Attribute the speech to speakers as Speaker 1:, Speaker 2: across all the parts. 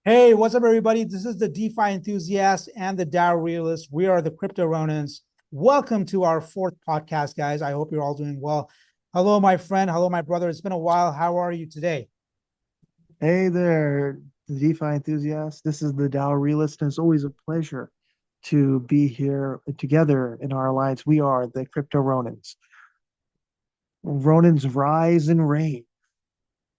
Speaker 1: Hey, what's up, everybody? This is the DeFi enthusiast and the DAO realist. We are the Crypto Ronins. Welcome to our fourth podcast, guys. I hope you're all doing well. Hello, my friend. Hello, my brother. It's been a while. How are you today?
Speaker 2: Hey there, the DeFi enthusiast. This is the Dow Realist, and it's always a pleasure to be here together in our alliance. We are the Crypto Ronins. Ronins rise and reign.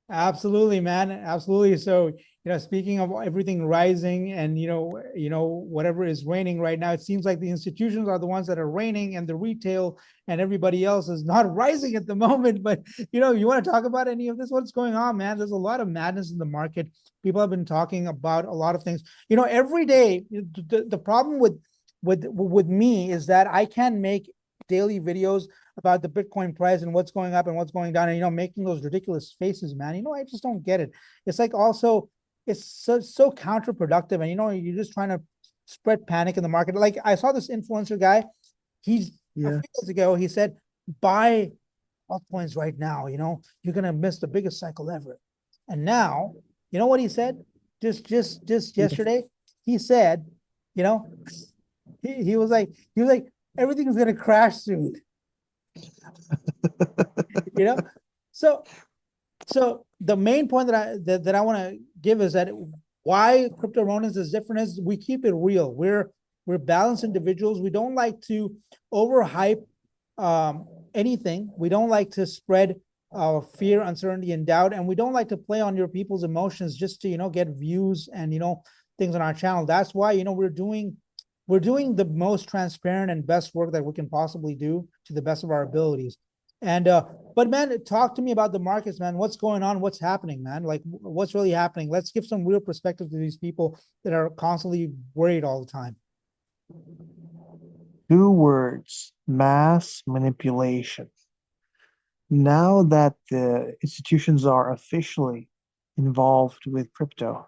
Speaker 1: Absolutely, man. Absolutely. So, speaking of everything rising and whatever is raining right now, it seems like the institutions are the ones that are reigning, and the retail and everybody else is not rising at the moment. But you want to talk about any of this? What's going on, man? There's a lot of madness in the market. People have been talking about a lot of things. Every day. The problem with me is that I can make daily videos about the Bitcoin price and what's going up and what's going down, and making those ridiculous faces, man. I just don't get it. It's like also it's so counterproductive, and you're just trying to spread panic in the market. Like I saw this influencer guy, he's a few
Speaker 2: Yeah.
Speaker 1: days ago, he said, buy altcoins right now, you're gonna miss the biggest cycle ever. And now, you know what he said? Just
Speaker 2: Yeah.
Speaker 1: yesterday, he said, you know, he was like, everything's gonna crash soon. you know so the main point that I want to give is that why Crypto Ronins is different is we keep it real. We're balanced individuals. We don't like to overhype anything. We don't like to spread fear, uncertainty, and doubt, and we don't like to play on your people's emotions just to get views and things on our channel. That's why we're doing the most transparent and best work that we can possibly do to the best of our abilities. And but man, talk to me about the markets, man. What's going on? What's happening, man? Like what's really happening? Let's give some real perspective to these people that are constantly worried all the time.
Speaker 2: Two words, mass manipulation. Now that the institutions are officially involved with crypto,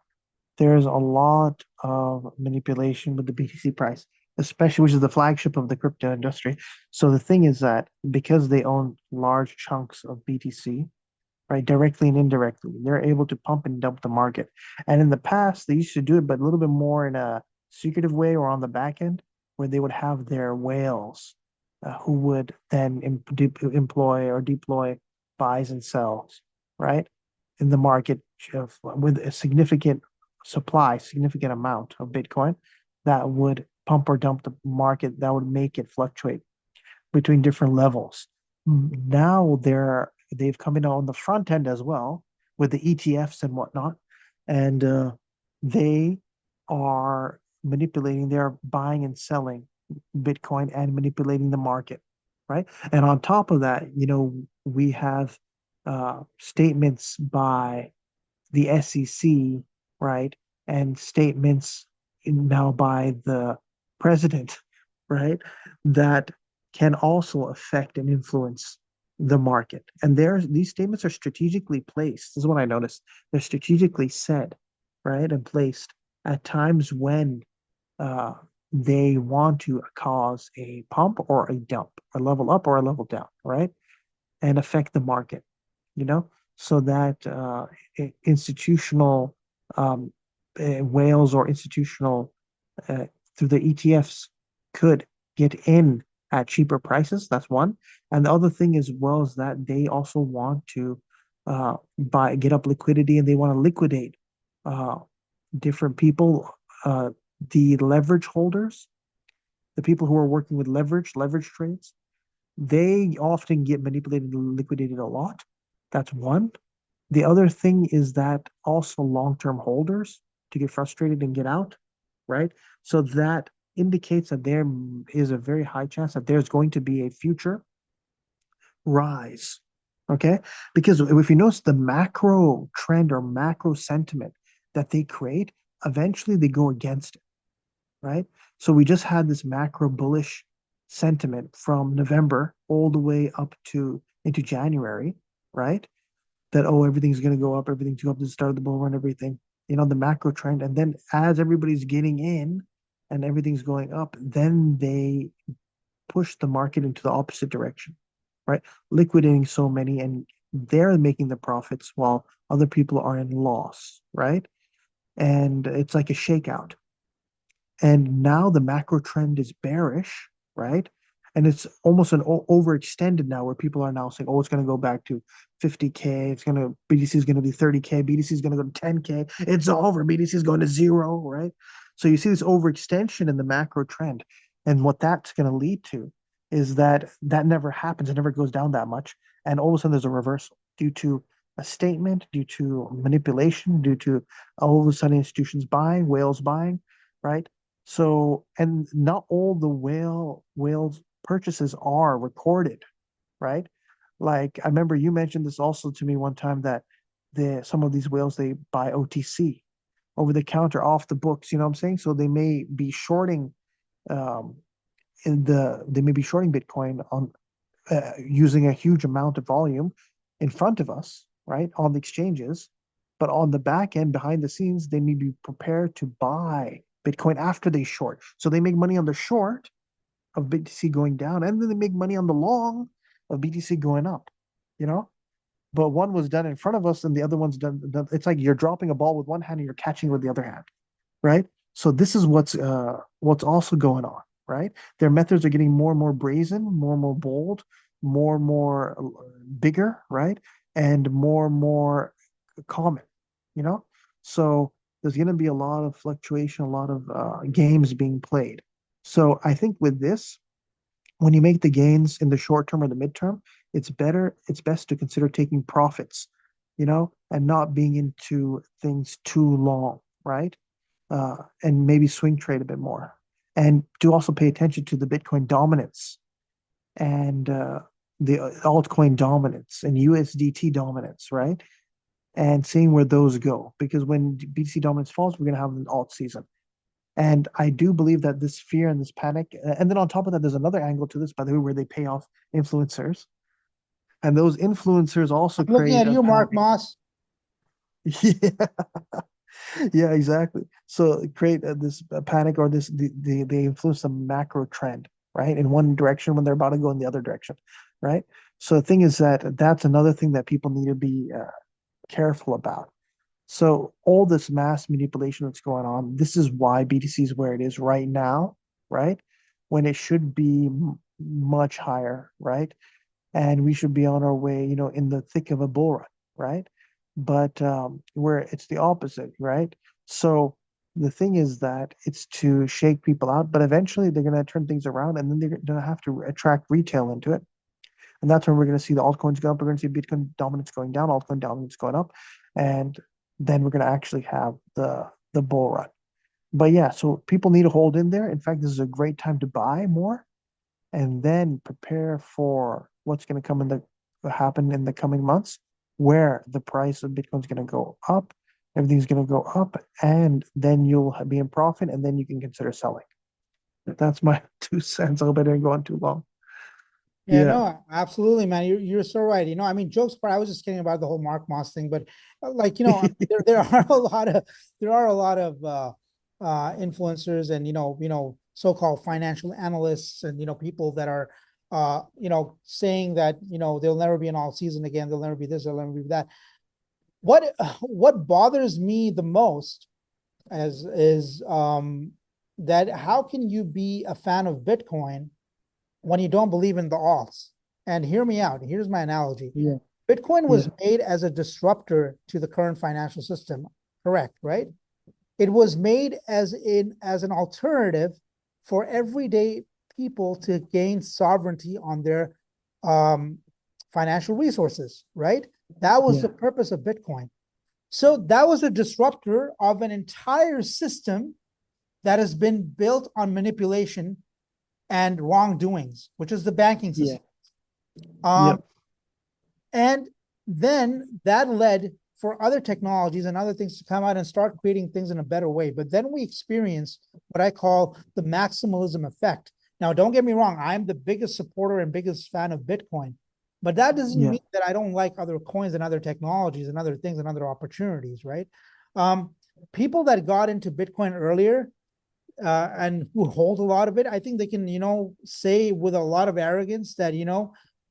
Speaker 2: there's a lot of manipulation with the BTC price, especially which is the flagship of the crypto industry. So the thing is that because they own large chunks of BTC, right, directly and indirectly, they're able to pump and dump the market. And in the past, they used to do it, but a little bit more in a secretive way or on the back end, where they would have their whales who would then employ or deploy buys and sells, right, in the market with a significant supply, significant amount of Bitcoin that would pump or dump the market, that would make it fluctuate between different levels. Now they've come in on the front end as well with the ETFs and whatnot, and they are manipulating. They're buying and selling Bitcoin and manipulating the market, right? And on top of that, we have statements by the SEC, right, and statements now by the president, right, that can also affect and influence the market. And these statements are strategically placed. This is what I noticed. They're strategically said, right, and placed at times when uh, they want to cause a pump or a dump, a level up or a level down, right, and affect the market, you know, so that institutional um, whales or institutional uh, through the ETFs could get in at cheaper prices. That's one. And the other thing as well is that they also want to get up liquidity, and they want to liquidate uh, different people, uh, the leverage holders, the people who are working with leverage trades. They often get manipulated and liquidated a lot. That's one. The other thing is that also long-term holders to get frustrated and get out, right? So that indicates that there is a very high chance that there's going to be a future rise. Okay. Because if you notice the macro trend or macro sentiment that they create, eventually they go against it, right? So we just had this macro bullish sentiment from November all the way up to into January, right? That, oh, everything's going to go up, everything's going up to the start of the bull run, everything, the macro trend. And then as everybody's getting in and everything's going up, then they push the market into the opposite direction, right? Liquidating so many, and they're making the profits while other people are in loss, right? and it's like a shakeout. And now the macro trend is bearish, right? And it's almost an overextended now, where people are now saying, oh, it's going to go back to 50K. It's going to, BTC is going to be 30K. BTC is going to go to 10K. It's over. BTC is going to zero, right? So you see this overextension in the macro trend. And what that's going to lead to is that that never happens. It never goes down that much. And all of a sudden there's a reversal due to a statement, due to manipulation, due to all of a sudden institutions buying, whales buying, right? So, and not all the whales purchases are recorded, right? Like I remember you mentioned this also to me one time, that some of these whales, they buy OTC, over the counter, off the books. You know what I'm saying? So they may be shorting um, they may be shorting Bitcoin on using a huge amount of volume in front of us, right, on the exchanges. But on the back end, behind the scenes, they may be prepared to buy Bitcoin after they short. So they make money on the short of BTC going down, and then they make money on the long of BTC going up, you know? But one was done in front of us and the other one's done. It's like you're dropping a ball with one hand and you're catching with the other hand, right? So this is what's also going on, right? Their methods are getting more and more brazen, more and more bold, more and more bigger, right? And more common, you know? So there's going to be a lot of fluctuation, a lot of games being played. So I think with this, when you make the gains in the short term or the midterm, it's best to consider taking profits, and not being into things too long, right? And maybe swing trade a bit more. And to also pay attention to the Bitcoin dominance and the altcoin dominance and USDT dominance, right? And seeing where those go. Because when BTC dominance falls, we're going to have an alt season. And I do believe that this fear and this panic, and then on top of that, there's another angle to this, by the way, where they pay off influencers. And those influencers also
Speaker 1: I'm looking
Speaker 2: create
Speaker 1: at
Speaker 2: a
Speaker 1: you, Mark
Speaker 2: panic.
Speaker 1: Moss.
Speaker 2: Yeah, yeah, exactly. So create this panic, or they influence the macro trend, right? In one direction when they're about to go in the other direction, right? So the thing is that that's another thing that people need to be careful about. So all this mass manipulation that's going on, this is why BTC is where it is right now, right? When it should be much higher, right? And we should be on our way, in the thick of a bull run, right? But where it's the opposite, right? So the thing is that it's to shake people out, but eventually they're going to turn things around, and then they're going to have to attract retail into it. And that's when we're going to see the altcoins go up. We're going to see Bitcoin dominance going down, altcoin dominance going up, and then we're going to actually have the bull run. But yeah, so people need to hold in there. In fact, this is a great time to buy more, and then prepare for what's going to happen in the coming months, where the price of Bitcoin is going to go up, everything's going to go up, and then you'll be in profit, and then you can consider selling. That's my 2 cents. I hope I didn't go on too long.
Speaker 1: Yeah,
Speaker 2: Yeah.
Speaker 1: no, absolutely, man. You're so right. I mean, jokes apart, I was just kidding about the whole Mark Moss thing, but there are a lot of influencers and so-called financial analysts and people that are saying that there'll never be an all season again, there'll never be this, there'll never be that. What bothers me the most as is that how can you be a fan of Bitcoin when you don't believe in the alts? And hear me out. Here's my analogy.
Speaker 2: Yeah.
Speaker 1: Bitcoin was
Speaker 2: Yeah.
Speaker 1: made as a disruptor to the current financial system, correct, right? It was made as an alternative for everyday people to gain sovereignty on their um, financial resources, right? That was the
Speaker 2: Yeah.
Speaker 1: purpose of Bitcoin. So that was a disruptor of an entire system that has been built on manipulation and wrongdoings, which is the banking
Speaker 2: Yeah.
Speaker 1: system. Um,
Speaker 2: Yep.
Speaker 1: and then that led for other technologies and other things to come out and start creating things in a better way. But then we experience what I call the maximalism effect. Now, don't get me wrong, I'm the biggest supporter and biggest fan of Bitcoin, but that doesn't
Speaker 2: Yeah.
Speaker 1: mean that I don't like other coins and other technologies and other things and other opportunities, right? Um, People that got into Bitcoin earlier and who hold a lot of it, I think they can, say with a lot of arrogance that,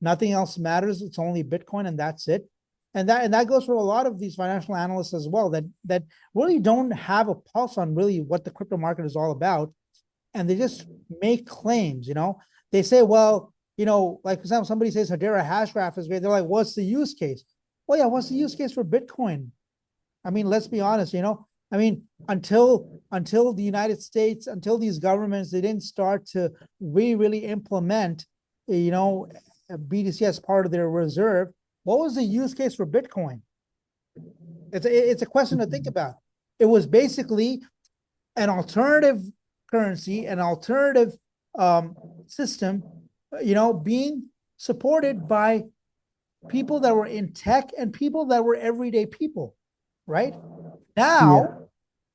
Speaker 1: nothing else matters. It's only Bitcoin and that's it. And that goes for a lot of these financial analysts as well, that really don't have a pulse on really what the crypto market is all about, and they just make claims. They say, well, like for example, somebody says Hedera hash graph is great. They're like, what's the use case? Well, yeah, what's the use case for Bitcoin? I mean, let's be honest. I mean, until the United States, until these governments, they didn't start to really implement, BTC as part of their reserve. What was the use case for Bitcoin? It's a question to think about. It was basically an alternative currency, an alternative system, being supported by people that were in tech and people that were everyday people, right? Now,
Speaker 2: Yeah.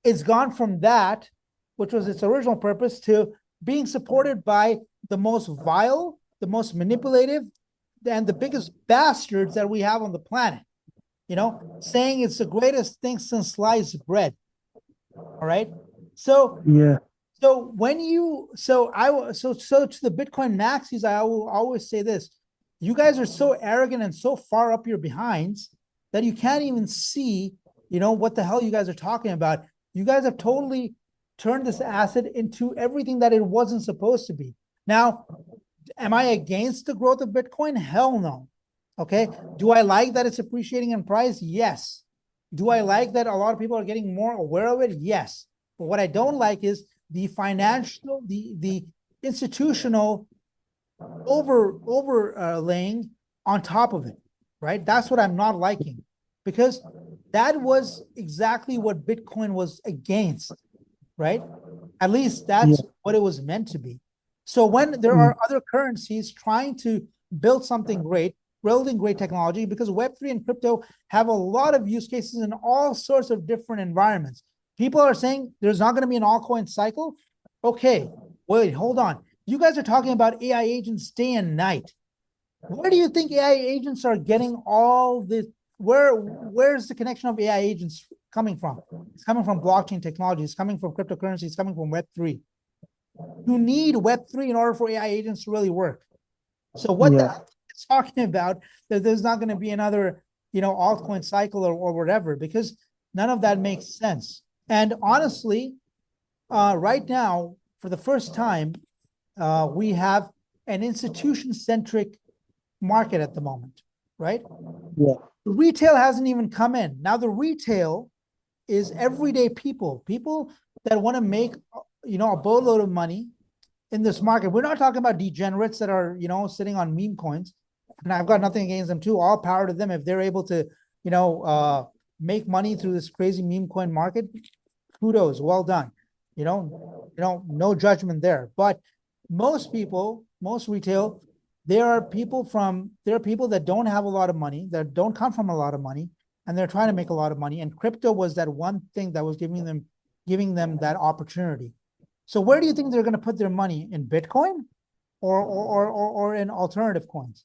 Speaker 1: it's gone from that, which was its original purpose, to being supported by the most vile, the most manipulative, and the biggest bastards that we have on the planet, saying it's the greatest thing since sliced bread. All right. So
Speaker 2: Yeah.
Speaker 1: so when you so to the Bitcoin maxis, I will always say this: you guys are so arrogant and so far up your behinds that you can't even see, what the hell you guys are talking about. You guys have totally turned this asset into everything that it wasn't supposed to be. Now, am I against the growth of Bitcoin? Hell no. Okay. Do I like that it's appreciating in price? Yes. Do I like that a lot of people are getting more aware of it? Yes. But what I don't like is the financial, the institutional overlaying on top of it, right? That's what I'm not liking, because that was exactly what Bitcoin was against, right? At least
Speaker 2: Yeah.
Speaker 1: that's what it was meant to be. So when there
Speaker 2: Mm.
Speaker 1: are other currencies trying to build something great, building great technology, because Web3 and crypto have a lot of use cases in all sorts of different environments. People are saying there's not going to be an altcoin cycle. Okay, wait, hold on. You guys are talking about AI agents day and night. Where do you think AI agents are getting all this? Where's the connection of AI agents coming from? It's coming from blockchain technology. It's coming from cryptocurrency. It's coming from Web3. You need Web3 in order for AI agents to really work. So what the
Speaker 2: Yeah.
Speaker 1: hell is talking about that there's not going to be another, altcoin cycle or whatever, because none of that makes sense. And honestly, right now, for the first time, we have an institution-centric market at the moment, right?
Speaker 2: Yeah.
Speaker 1: The retail hasn't even come in. Now the retail is everyday people that want to make, a boatload of money in this market. We're not talking about degenerates that are, sitting on meme coins. And I've got nothing against them too. All power to them if they're able to, make money through this crazy meme coin market. Kudos, well done. No judgment there. But most people, most retail, there are people that don't have a lot of money, that don't come from a lot of money, and they're trying to make a lot of money. And crypto was that one thing that was giving them that opportunity. So where do you think they're going to put their money, in Bitcoin or in alternative coins?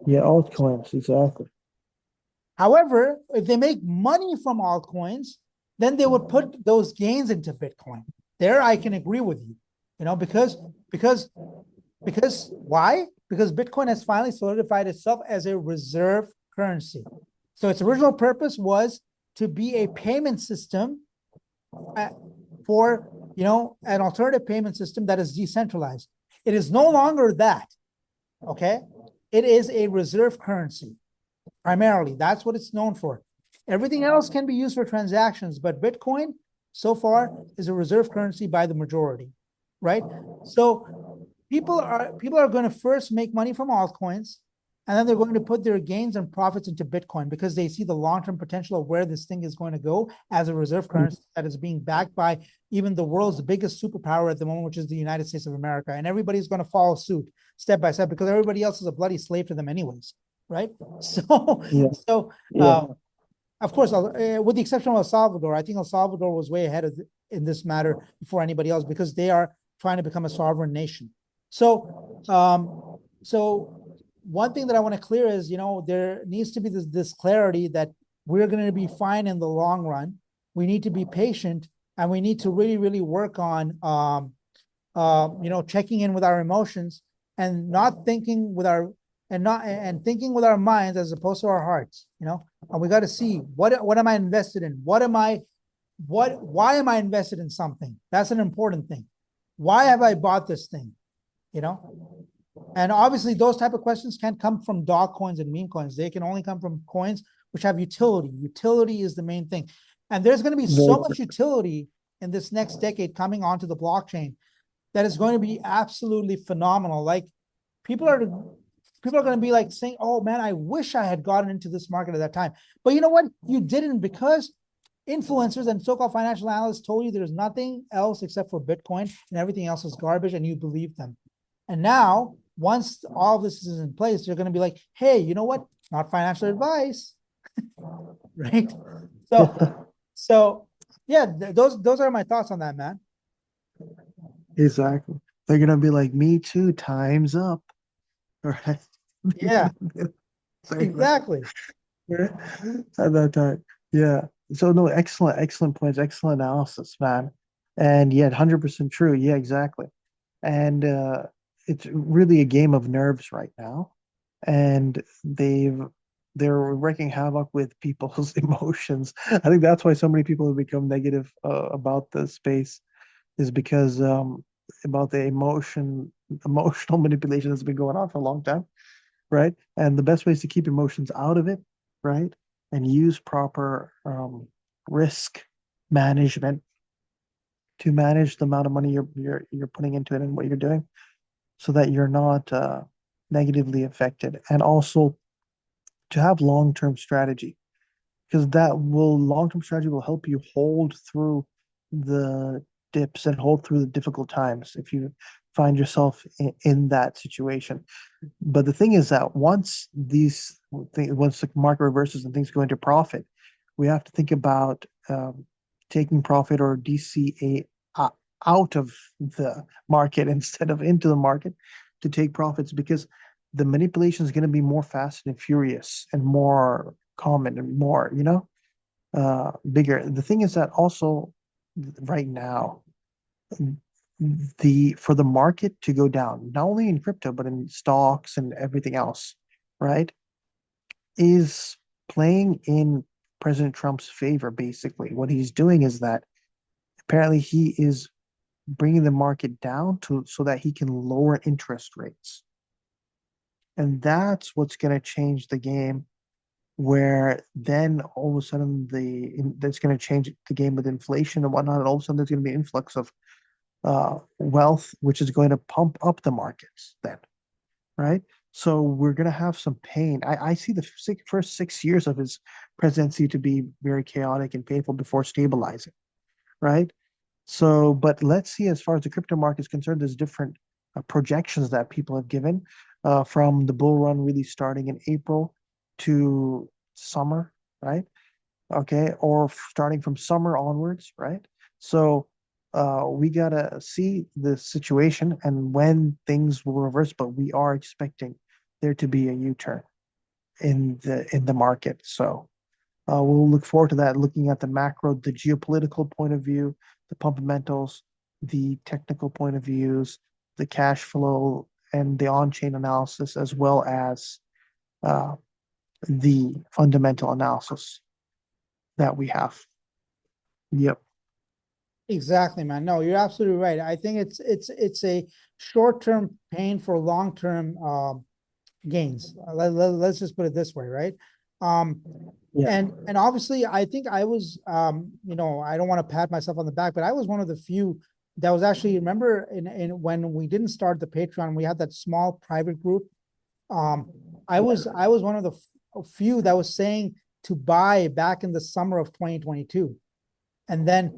Speaker 2: Yeah. Altcoins. Exactly.
Speaker 1: However, if they make money from altcoins, then they would put those gains into Bitcoin. There, I can agree with you. Because why? Because Bitcoin has finally solidified itself as a reserve currency. So its original purpose was to be a payment system for an alternative payment system that is decentralized. It is no longer that. Okay, it is a reserve currency primarily. That's what it's known for. Everything else can be used for transactions, but Bitcoin so far is a reserve currency by the majority, right? So people are going to first make money from altcoins, and then they're going to put their gains and profits into Bitcoin because they see the long-term potential of where this thing is going to go as a reserve currency that is being backed by even the world's biggest superpower at the moment, which is the United States of America. And everybody's going to follow suit step by step because everybody else is a bloody slave to them anyways, right? So,
Speaker 2: Yeah.
Speaker 1: so
Speaker 2: Yeah.
Speaker 1: of course, with the exception of El Salvador, I think El Salvador was way ahead in this matter before anybody else because they are trying to become a sovereign nation. So, one thing that I want to clear is, there needs to be this clarity that we're going to be fine in the long run. We need to be patient, and we need to really, really work on, checking in with our emotions and not thinking with our and not and thinking with our minds as opposed to our hearts, and we got to see what am I invested in? Why am I invested in something? That's an important thing. Why have I bought this thing? You know, and obviously those type of questions can't come from dog coins and meme coins. They can only come from coins which have utility. Utility is the main thing. And there's going to be
Speaker 2: Very
Speaker 1: so much utility in this next decade coming onto the blockchain that is going to be absolutely phenomenal. Like people are people are going to be like saying, "Oh man, I wish I had gotten into this market at that time." But you know what? You didn't, because influencers and so-called financial analysts told you there's nothing else except for Bitcoin and everything else is garbage, and you believe them. And now, once all of this is in place, they're going to be like, "Hey, you know what? Not financial advice." Right? So, so yeah, those are my thoughts on that, man.
Speaker 2: exactly. They're gonna be like, me too, time's up. Right?
Speaker 1: Yeah,
Speaker 2: Saying that.
Speaker 1: exactly.
Speaker 2: At that time. Yeah. So no, excellent points, excellent analysis, man. And yeah, 100% true. Yeah, exactly. And it's really a game of nerves right now. And they're wreaking havoc with people's emotions. I think that's why so many people have become negative about the space, is because about the emotional manipulation that's been going on for a long time, right? And the best way is to keep emotions out of it, right? And use proper risk management to manage the amount of money you're putting into it and what you're doing, so that you're not negatively affected. And also to have long-term strategy, because that will long-term strategy will help you hold through the dips and hold through the difficult times if you find yourself in that situation. But the thing is that once the market reverses and things go into profit, we have to think about taking profit or DCA out of the market instead of into the market to take profits, because the manipulation is going to be more fast and furious and more common and more, bigger. The thing is that also right now, the for the market to go down, not only in crypto but in stocks and everything else, right, is playing in President Trump's favor. Basically, what he's doing is that apparently he is bringing the market down to so that he can lower interest rates, and that's what's going to change the game. Where then all of a sudden that's going to change the game with inflation and whatnot, and all of a sudden there's going to be an influx of wealth, which is going to pump up the markets then, right? So we're going to have some pain. I see the first 6 years of his presidency to be very chaotic and painful before stabilizing, right? So, but let's see, as far as the crypto market is concerned, there's different projections that people have given, from the bull run really starting in April to summer, right? Okay, or starting from summer onwards, right? So we gotta see the situation and when things will reverse, but we are expecting there to be a U-turn in the market. So we'll look forward to that, looking at the macro, the geopolitical point of view, the fundamentals, the technical point of views, the cash flow, and the on-chain analysis, as well as uh, the fundamental analysis that we have. Yep.
Speaker 1: Exactly, man. No, you're absolutely right. I think it's a short-term pain for long-term gains. Let's just put it this way, right? Um,
Speaker 2: Yeah.
Speaker 1: and obviously, I think I was, I don't want to pat myself on the back, but I was one of the few that was actually, remember, in when we didn't start the Patreon, we had that small private group. Um, I was one of the few that was saying to buy back in the summer of 2022, and then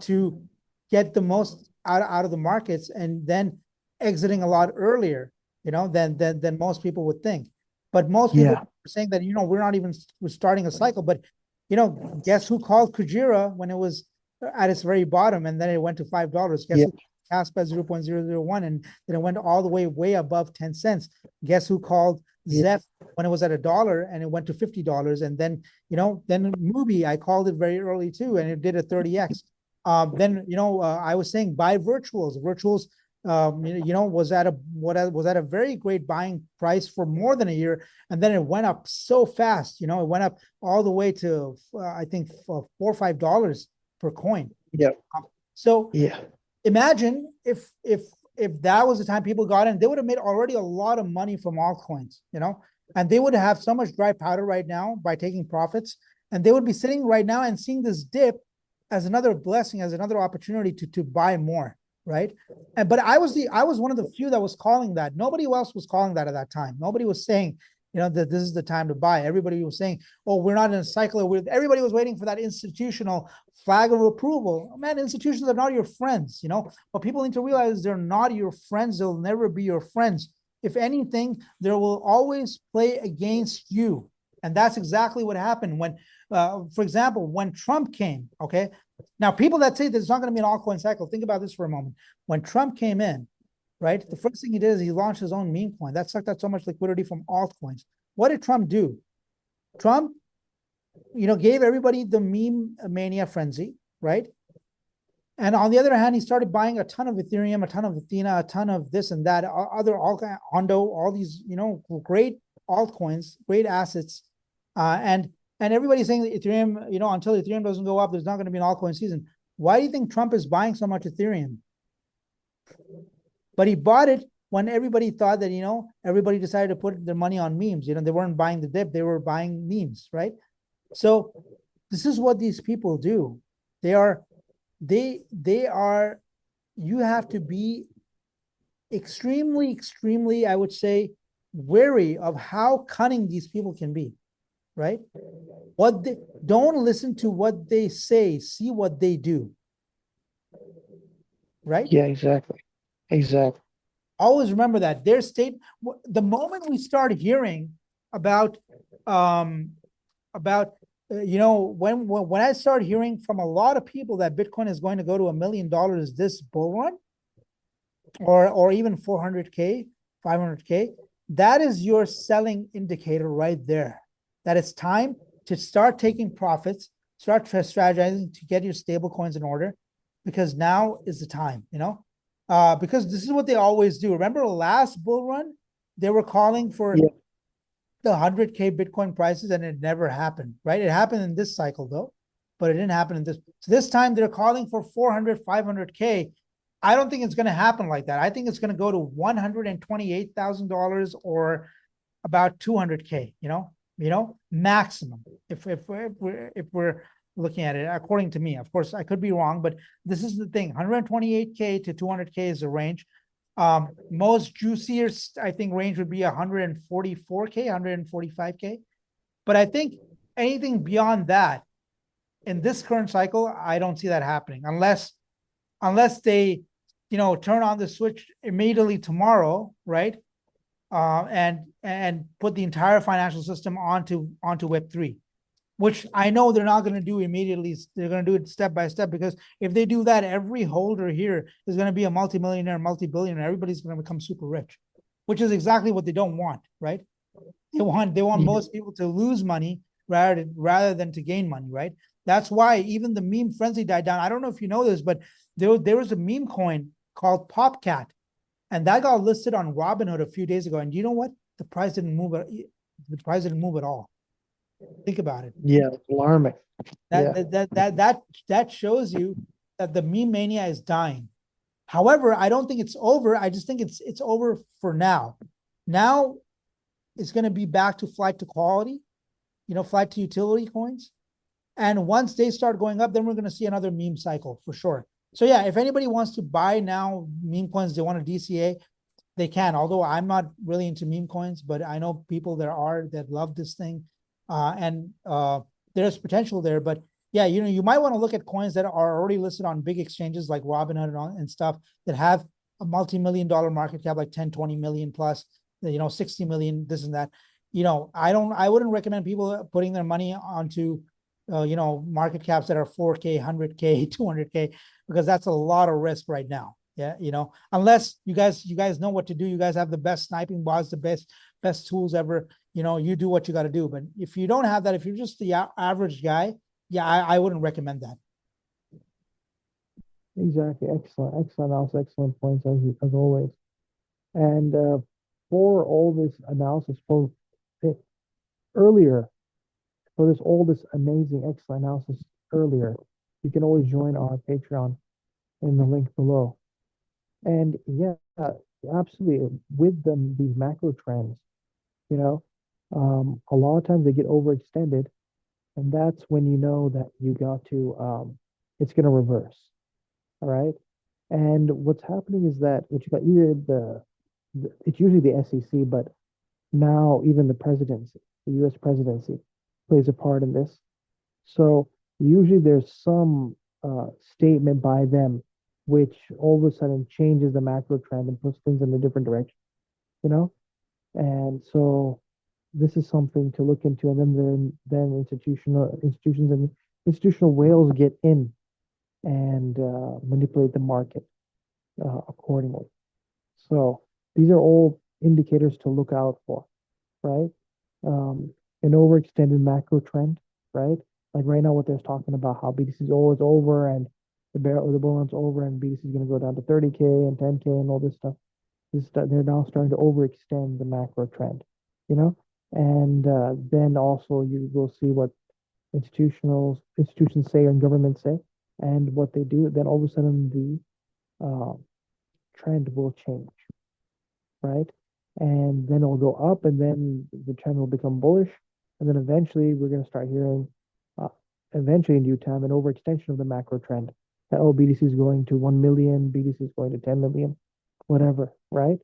Speaker 1: to get the most out of the markets, and then exiting a lot earlier than most people would think. But most people
Speaker 2: Yeah.
Speaker 1: are saying that we're not even we're starting a cycle. But guess who called Kujira when it was at its very bottom, and then it went to $5? Guess
Speaker 2: Yeah.
Speaker 1: who Caspa 0.001, and then it went all the way above 10 cents? Guess who called
Speaker 2: Yeah.
Speaker 1: Zeph when it was at $1 and it went to $50? And then then Mubi, I called it very early too, and it did a 30x. Then I was saying buy virtuals. Virtuals was at a very great buying price for more than a year, and then it went up so fast. It went up all the way to I think $4 or $5 per coin.
Speaker 2: Yeah.
Speaker 1: So
Speaker 2: Yeah.
Speaker 1: imagine if that was the time people got in, they would have made already a lot of money from altcoins, and they would have so much dry powder right now by taking profits, and they would be sitting right now and seeing this dip as another blessing, as another opportunity to buy more, right? But I was one of the few that was calling that. Nobody else was calling that at that time. Nobody was saying, that this is the time to buy. Everybody was saying, oh, we're not in a cycle. Everybody was waiting for that institutional flag of approval. Man, institutions are not your friends, But people need to realize they're not your friends. They'll never be your friends. If anything, they will always play against you. And that's exactly what happened when, for example, when Trump came, okay? Now, people that say there's not going to be an altcoin cycle, think about this for a moment. When Trump came in, right, the first thing he did is he launched his own meme coin. That sucked out so much liquidity from altcoins. What did Trump do? Trump, gave everybody the meme mania frenzy, right? And on the other hand, he started buying a ton of Ethereum, a ton of Athena, a ton of this and that, other Ondo, all these, great altcoins, great assets. And everybody's saying that Ethereum, until Ethereum doesn't go up, there's not going to be an altcoin season. Why do you think Trump is buying so much Ethereum? But he bought it when everybody thought that, everybody decided to put their money on memes. They weren't buying the dip, they were buying memes, right? So this is what these people do. They are, you have to be extremely, I would say, wary of how cunning these people can be, right? Don't listen to what they say, see what they do, right?
Speaker 2: Yeah, exactly. Exactly.
Speaker 1: Always remember that the moment we start hearing about when I start hearing from a lot of people that Bitcoin is going to go to $1 million this bull run, or even 400K, 500K, that is your selling indicator right there. That it's time to start taking profits, start strategizing to get your stable coins in order, because now is the time, because this is what they always do. Remember last bull run, they were calling for the 100K Bitcoin prices, and it never happened, right? It happened in this cycle though, but it didn't happen in this. So this time they're calling for 400, 500K. I don't think it's going to happen like that. I think it's going to go to $128,000 or about 200K, maximum. If we're looking at it, according to me, of course, I could be wrong, but this is the thing: 128K to 200K is the range. Most juiciest, I think, range would be 144K, 145K. But I think anything beyond that in this current cycle, I don't see that happening unless they, turn on the switch immediately tomorrow, right? And put the entire financial system onto Web3, which I know they're not going to do immediately. They're going to do it step by step, because if they do that, every holder here is going to be a multimillionaire, multi-billionaire. Everybody's going to become super rich, which is exactly what they don't want, right? They want most people to lose money rather than to gain money, right? That's why even the meme frenzy died down. I don't know if you know this, but there was a meme coin called Popcat, and that got listed on Robinhood a few days ago. And you know what? The price didn't move. The price didn't move at all. Think about it.
Speaker 2: Yeah, alarming.
Speaker 1: That shows you that the meme mania is dying. However, I don't think it's over. I just think it's over for now. Now it's going to be back to flight to quality, flight to utility coins. And once they start going up, then we're going to see another meme cycle for sure. So yeah, if anybody wants to buy now meme coins, they want a DCA, they can. Although I'm not really into meme coins, but I know people that love this thing. And there's potential there. But yeah, you might want to look at coins that are already listed on big exchanges like Robinhood and stuff that have a multi-million-dollar market cap, like 10, 20 million plus, 60 million, this and that. I wouldn't recommend people putting their money onto, market caps that are 4K, 100K, 200K, because that's a lot of risk right now. Yeah. Unless you guys know what to do. You guys have the best sniping bots, the best tools ever. You do what you got to do. But if you don't have that, if you're just the average guy, yeah, I wouldn't recommend that.
Speaker 2: Exactly. Excellent analysis, excellent points as always. And for all this analysis, for eh, earlier, for this all this amazing, excellent analysis earlier, you can always join our Patreon in the link below. And yeah, absolutely. With them, these macro trends, you know, a lot of times they get overextended, and that's when you know that you got to, it's going to reverse. All right. And what's happening is that what you got either it's usually the SEC, but now even the presidency, the US presidency plays a part in this. So usually there's some statement by them which all of a sudden changes the macro trend and puts things in a different direction, you know? And so this is something to look into. And then institutions and institutional whales get in and manipulate the market accordingly. So these are all indicators to look out for, right? An overextended macro trend, right? Like right now, what they're talking about, how BTC is always over and the bull run's over and BTC is going to go down to 30K and 10K and all this stuff. They're now starting to overextend the macro trend, you know? And then also you will see what institutions say and governments say and what they do. Then all of a sudden the trend will change, right? And then it'll go up, and then the trend will become bullish, and then eventually we're going to start hearing, eventually in due time, an overextension of the macro trend. That BTC is going to 1 million, BTC is going to 10 million, whatever, right?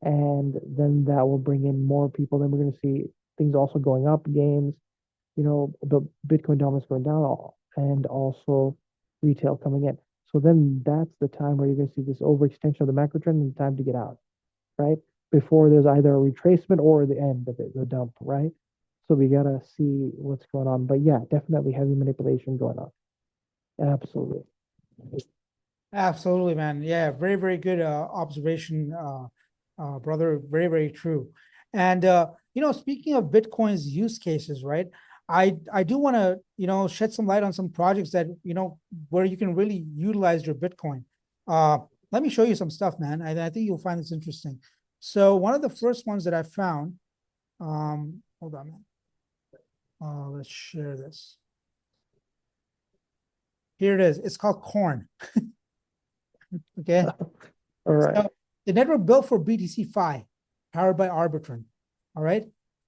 Speaker 2: And then that will bring in more people. Then we're going to see things also going up, gains, the Bitcoin dominance going down, and also retail coming in. So then that's the time where you're going to see this overextension of the macro trend and time to get out, right? Before there's either a retracement or the end of it, the dump, right? So we gotta see what's going on. But yeah, definitely heavy manipulation going on. Absolutely.
Speaker 1: Absolutely, man. Yeah, very, very good observation, brother. Very, very true. And speaking of Bitcoin's use cases, right? I do want to shed some light on some projects that where you can really utilize your Bitcoin. Let me show you some stuff, man. I think you'll find this interesting. So one of the first ones that I found, hold on, man. Let's share this. Here it is. It's called Corn. Okay.
Speaker 2: All right.
Speaker 1: So the network built for BTC Fi, powered by Arbitrum. All right.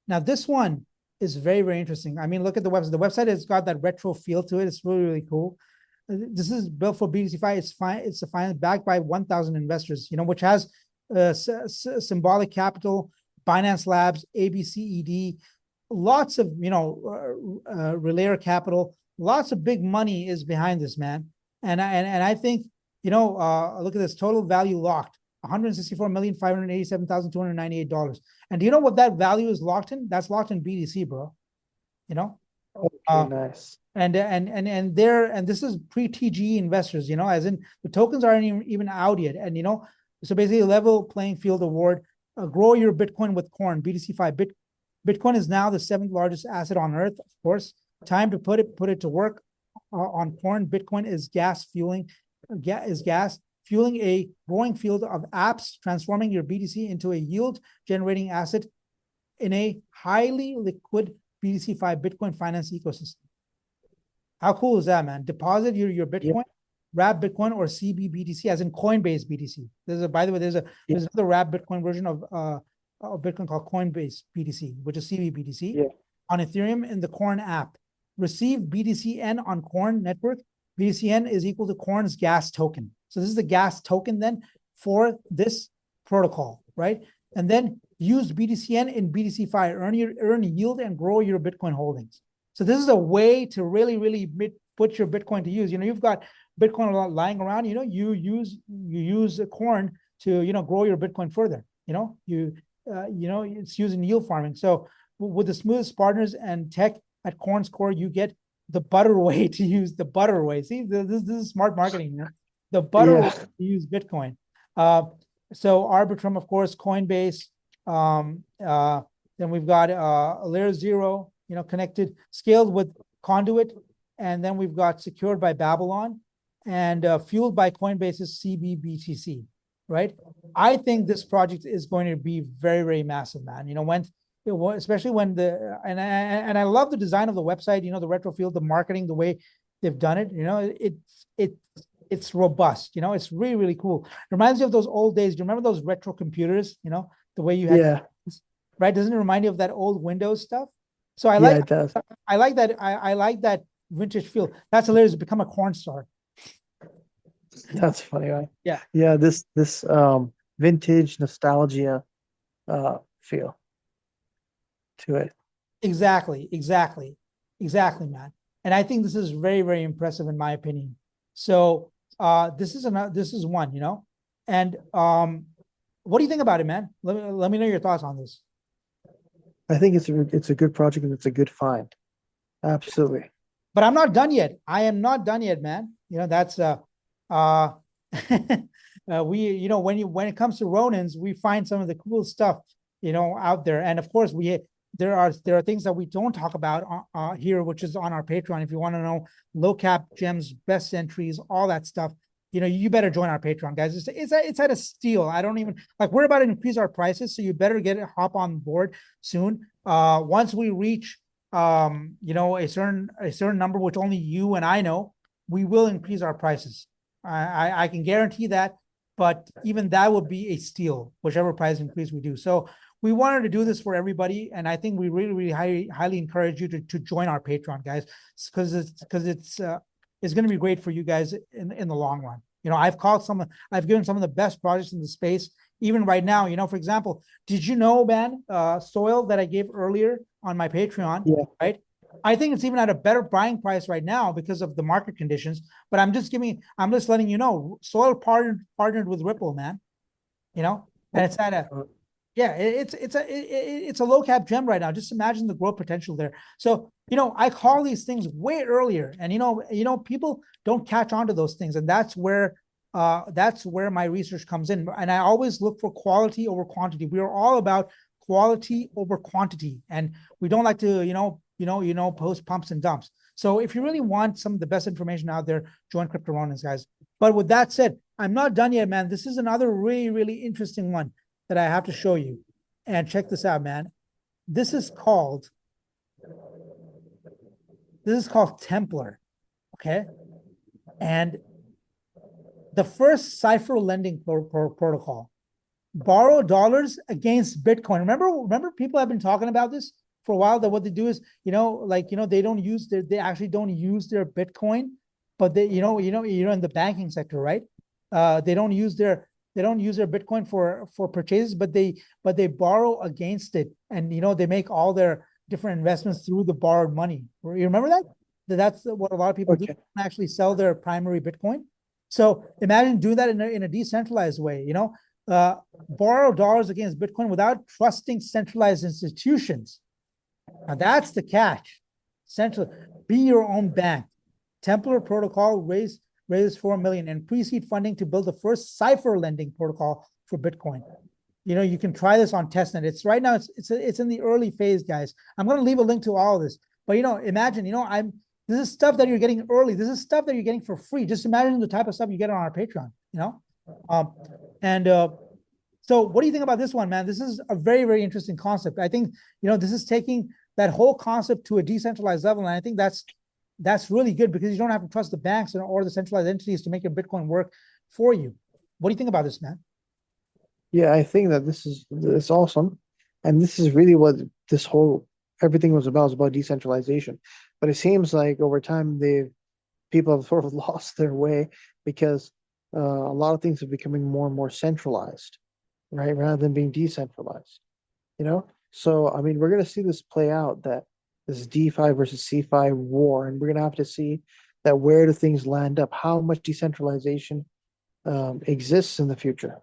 Speaker 1: Now this one is very, very interesting. I mean, look at the website. The website has got that retro feel to it. It's really, really cool. This is built for BTC Fi. It's fine. It's a finance backed by 1,000 investors, which has symbolic capital, Binance Labs, ABCED, lots of, Relayer Capital, lots of big money is behind this, man. And I think, look at this total value locked, $164,587,298. And do you know what that value is locked in? That's locked in BTC, bro.
Speaker 2: Okay, nice.
Speaker 1: And this is pre-TGE investors, as in the tokens aren't even out yet. And so basically a level playing field award. Grow your Bitcoin with Corn, BTC Fi. Bitcoin is now the 7th largest asset on earth, of course. Time to put it to work on Corn. Bitcoin is fueling a growing field of apps, transforming your BTC into a yield generating asset in a highly liquid BTC Fi Bitcoin finance ecosystem. How cool is that, man? Deposit your Bitcoin, wrap Bitcoin, or CBBTC, as in Coinbase BTC. By the way, there's another wrap Bitcoin version of Bitcoin called Coinbase BTC, which is CBBTC, on Ethereum in the Corn app. Receive BTCN on Corn Network. BTCN is equal to Corn's gas token. So this is the gas token then for this protocol, right? And then use BTCN in BTC Fi, earn yield and grow your Bitcoin holdings. So this is a way to really, really put your Bitcoin to use. You've got Bitcoin lying around. You use Corn to grow your Bitcoin further. It's using yield farming. So with the smoothest partners and tech at Corn's core, you get the butter way to use the butter way. See, this is smart marketing. The butter way to use Bitcoin. So Arbitrum, of course, Coinbase. Then we've got Layer 0, connected, scaled with Conduit, and then we've got secured by Babylon. and fueled by Coinbase's CBBTC, right? I think this project is going to be very, very massive, man. Especially when and I love the design of the website. The retro field, the marketing, the way they've done it. It's robust. It's really, really cool. It reminds you of those old days. Do you remember those retro computers? The way you had,
Speaker 2: Yeah,
Speaker 1: right? Doesn't it remind you of that old Windows stuff? So I
Speaker 2: yeah,
Speaker 1: like
Speaker 2: it does.
Speaker 1: I like that. I like that vintage feel. That's hilarious. Become a corn star.
Speaker 2: That's funny, right?
Speaker 1: Yeah,
Speaker 2: Yeah, this vintage nostalgia feel to it.
Speaker 1: exactly, exactly, exactly, man. And I think this is very, very impressive in my opinion. So this is one, And what do you think about it, man? Let me know your thoughts on this.
Speaker 2: I think it's a good project and it's a good find. Absolutely.
Speaker 1: But I'm not done yet. I am not done yet, man. That's uh when it comes to Ronins, we find some of the cool stuff, out there. And of course, there are things that we don't talk about here, which is on our Patreon. If you want to know low cap gems, best entries, all that stuff, you better join our Patreon, guys. It's at a steal. I don't even like. We're about to increase our prices, so you better hop on board soon. Once we reach a certain number, which only you and I know, we will increase our prices. I can guarantee that. But even that would be a steal, whichever price increase we do. So we wanted to do this for everybody, and I think we really, really highly encourage you to join our Patreon, guys, because it's going to be great for you guys in the long run. I've given some of the best projects in the space, even right now. For example, did you know, man, Soil that I gave earlier on my Patreon,
Speaker 2: Yeah.
Speaker 1: right? I think it's even at a better buying price right now because of the market conditions. But I'm just letting you know, Soil partnered with Ripple, man. And it's at a yeah, it's a low cap gem right now. Just imagine the growth potential there. So I call these things way earlier, and people don't catch on to those things, and that's where my research comes in. And I always look for quality over quantity. We are all about quality over quantity, and we don't like to post pumps and dumps. So if you really want some of the best information out there, join Crypto Ronins, guys. But with that said, I'm not done yet, man. This is another really, really interesting one that I have to show you. And check this out, man. This is called Templar. Okay. And the first cipher lending protocol. Borrow dollars against Bitcoin. Remember people have been talking about this for a while, that what they do is, they actually don't use their Bitcoin, but in the banking sector, right? They don't use their Bitcoin for purchases, but they borrow against it, and they make all their different investments through the borrowed money. You remember that? That's what a lot of people do.
Speaker 2: Okay.
Speaker 1: Actually sell their primary Bitcoin. So imagine doing that in a decentralized way. Borrow dollars against Bitcoin without trusting centralized institutions. Now that's the catch. Be your own bank. Templar Protocol raised 4 million and pre-seed funding to build the first cipher lending protocol for Bitcoin. You can try this on testnet. It's right now. It's in the early phase, guys. I'm going to leave a link to all of this. But imagine, this is stuff that you're getting early. This is stuff that you're getting for free. Just imagine the type of stuff you get on our Patreon. And so what do you think about this one, man? This is a very, very interesting concept. I think this is taking that whole concept to a decentralized level, and I think that's really good because you don't have to trust the banks or the centralized entities to make your Bitcoin work for you. What do you think about this, man?
Speaker 2: Yeah, I think that it's awesome. And this is really what this whole everything was about. It was about decentralization. But it seems like over time people have sort of lost their way because a lot of things are becoming more and more centralized, right? Rather than being decentralized. So I mean we're gonna see this play out, that this DeFi versus CeFi war, and we're gonna have to see that where do things land up, how much decentralization exists in the future,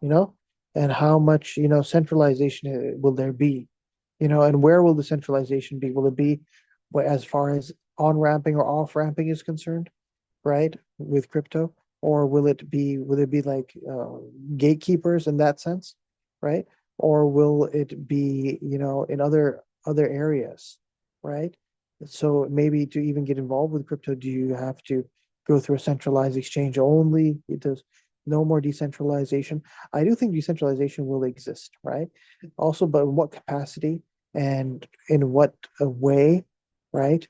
Speaker 2: and how much centralization will there be, and where will the centralization be? Will it be as far as on ramping or off ramping is concerned, right, with crypto, or will it be like gatekeepers in that sense, right? Or will it be in other areas, right? So maybe to even get involved with crypto, do you have to go through a centralized exchange only. It does no more decentralization. I do think decentralization will exist, right? Also, but in what capacity and in what way, right?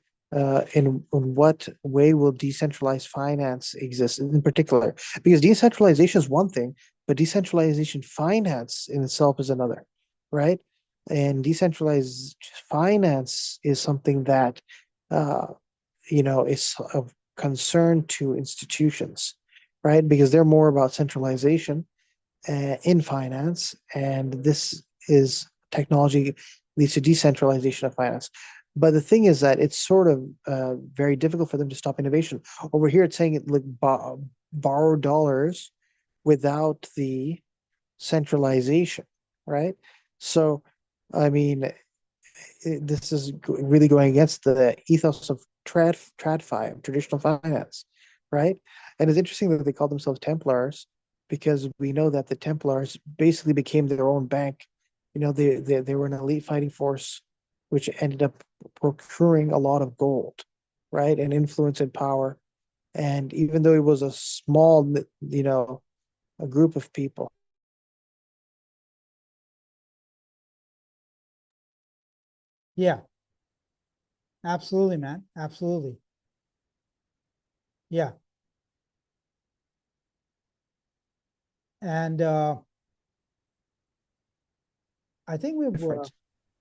Speaker 2: In what way will decentralized finance exist in particular? Because decentralization is one thing, but decentralization finance in itself is another, right? And decentralized finance is something that uh, is of concern to institutions, right? Because they're more about centralization in finance, and this is technology leads to decentralization of finance. But the thing is that it's sort of very difficult for them to stop innovation. Over here, it's saying it like borrow dollars without the centralization, right? So, I mean, this is really going against the ethos of tradfi, traditional finance, right? And it's interesting that they call themselves Templars because we know that the Templars basically became their own bank. They were an elite fighting force, which ended up procuring a lot of gold, right, and influence and power. And even though it was a small, a group of people.
Speaker 1: Yeah, absolutely, man. Absolutely. Yeah. And I think we've
Speaker 2: Different.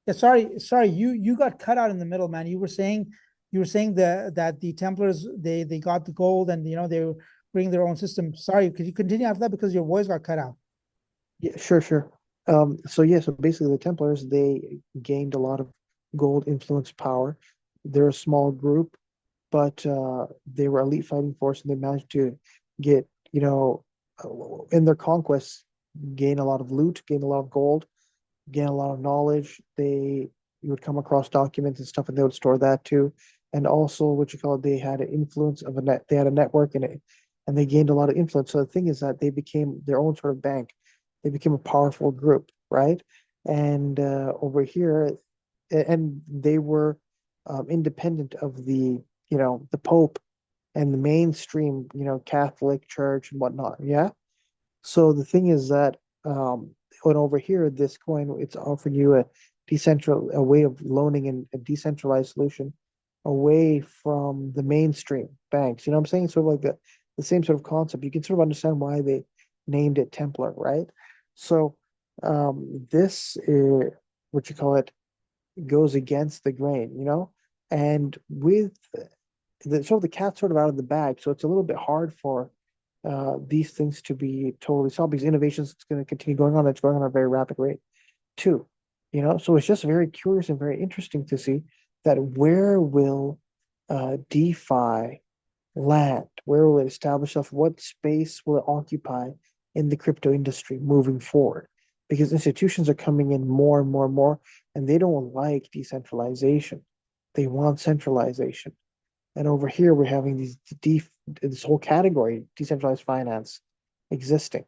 Speaker 1: yeah, sorry, you got cut out in the middle, man. You were saying that the Templars they got the gold and they were bringing their own system. Sorry, could you continue after that because your voice got cut out?
Speaker 2: Yeah, sure, sure. So basically the Templars, they gained a lot of gold influence power. They're a small group, but they were elite fighting force and they managed to get, in their conquests, gain a lot of loot, gain a lot of gold, gain a lot of knowledge. You would come across documents and stuff, and they would store that too. And also, what you call it, they had an influence of a net. They had a network in it, and they gained a lot of influence. So the thing is that they became their own sort of bank. They became a powerful group, right? And over here, and they were independent of the Pope and the mainstream, Catholic Church and whatnot. Yeah. So the thing is that when over here, this coin, it's offering you a way of loaning and a decentralized solution away from the mainstream banks. You know what I'm saying? Sort of like the same sort of concept. You can sort of understand why they named it Templar, right? So this what you call it goes against the grain, and with the cat's sort of out of the bag, so it's a little bit hard for these things to be totally solved because innovation is going to continue going on. It's going on at a very rapid rate too. So it's just very curious and very interesting to see that where will DeFi land? Where will it establish itself? What space will it occupy in the crypto industry moving forward? Because institutions are coming in more and more and more, and they don't like decentralization. They want centralization. And over here, we're having this whole category, decentralized finance, existing.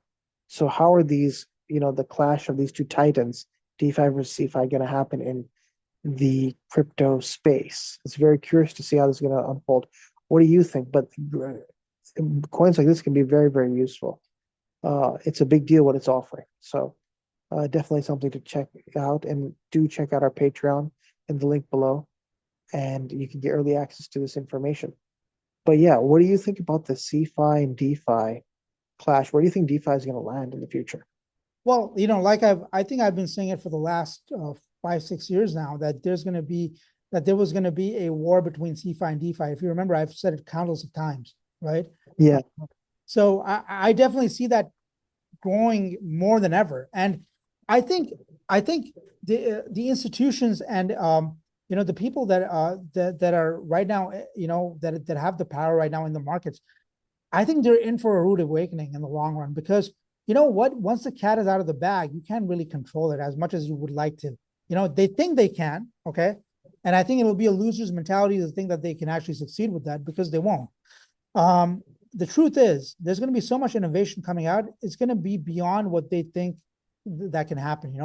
Speaker 2: So how are these, the clash of these two titans, DeFi versus CeFi, going to happen in the crypto space? It's very curious to see how this is going to unfold. What do you think? But coins like this can be very, very useful. It's a big deal what it's offering. So definitely something to check out, and do check out our Patreon in the link below, and you can get early access to this information. But yeah, what do you think about the CeFi and DeFi clash? Where do you think DeFi is going to land in the future?
Speaker 1: Well, I think I've been saying it for the last 5, 6 years now that there was going to be a war between CeFi and DeFi. If you remember, I've said it countless of times, right?
Speaker 2: Yeah,
Speaker 1: So I definitely see that growing more than ever, and I think the institutions and the people that are right now that have the power right now in the markets. I think they're in for a rude awakening in the long run because you know what? Once the cat is out of the bag, you can't really control it as much as you would like to. They think they can, okay? And I think it'll be a loser's mentality to think that they can actually succeed with that because they won't. The truth is, there's going to be so much innovation coming out. It's going to be beyond what they think that can happen.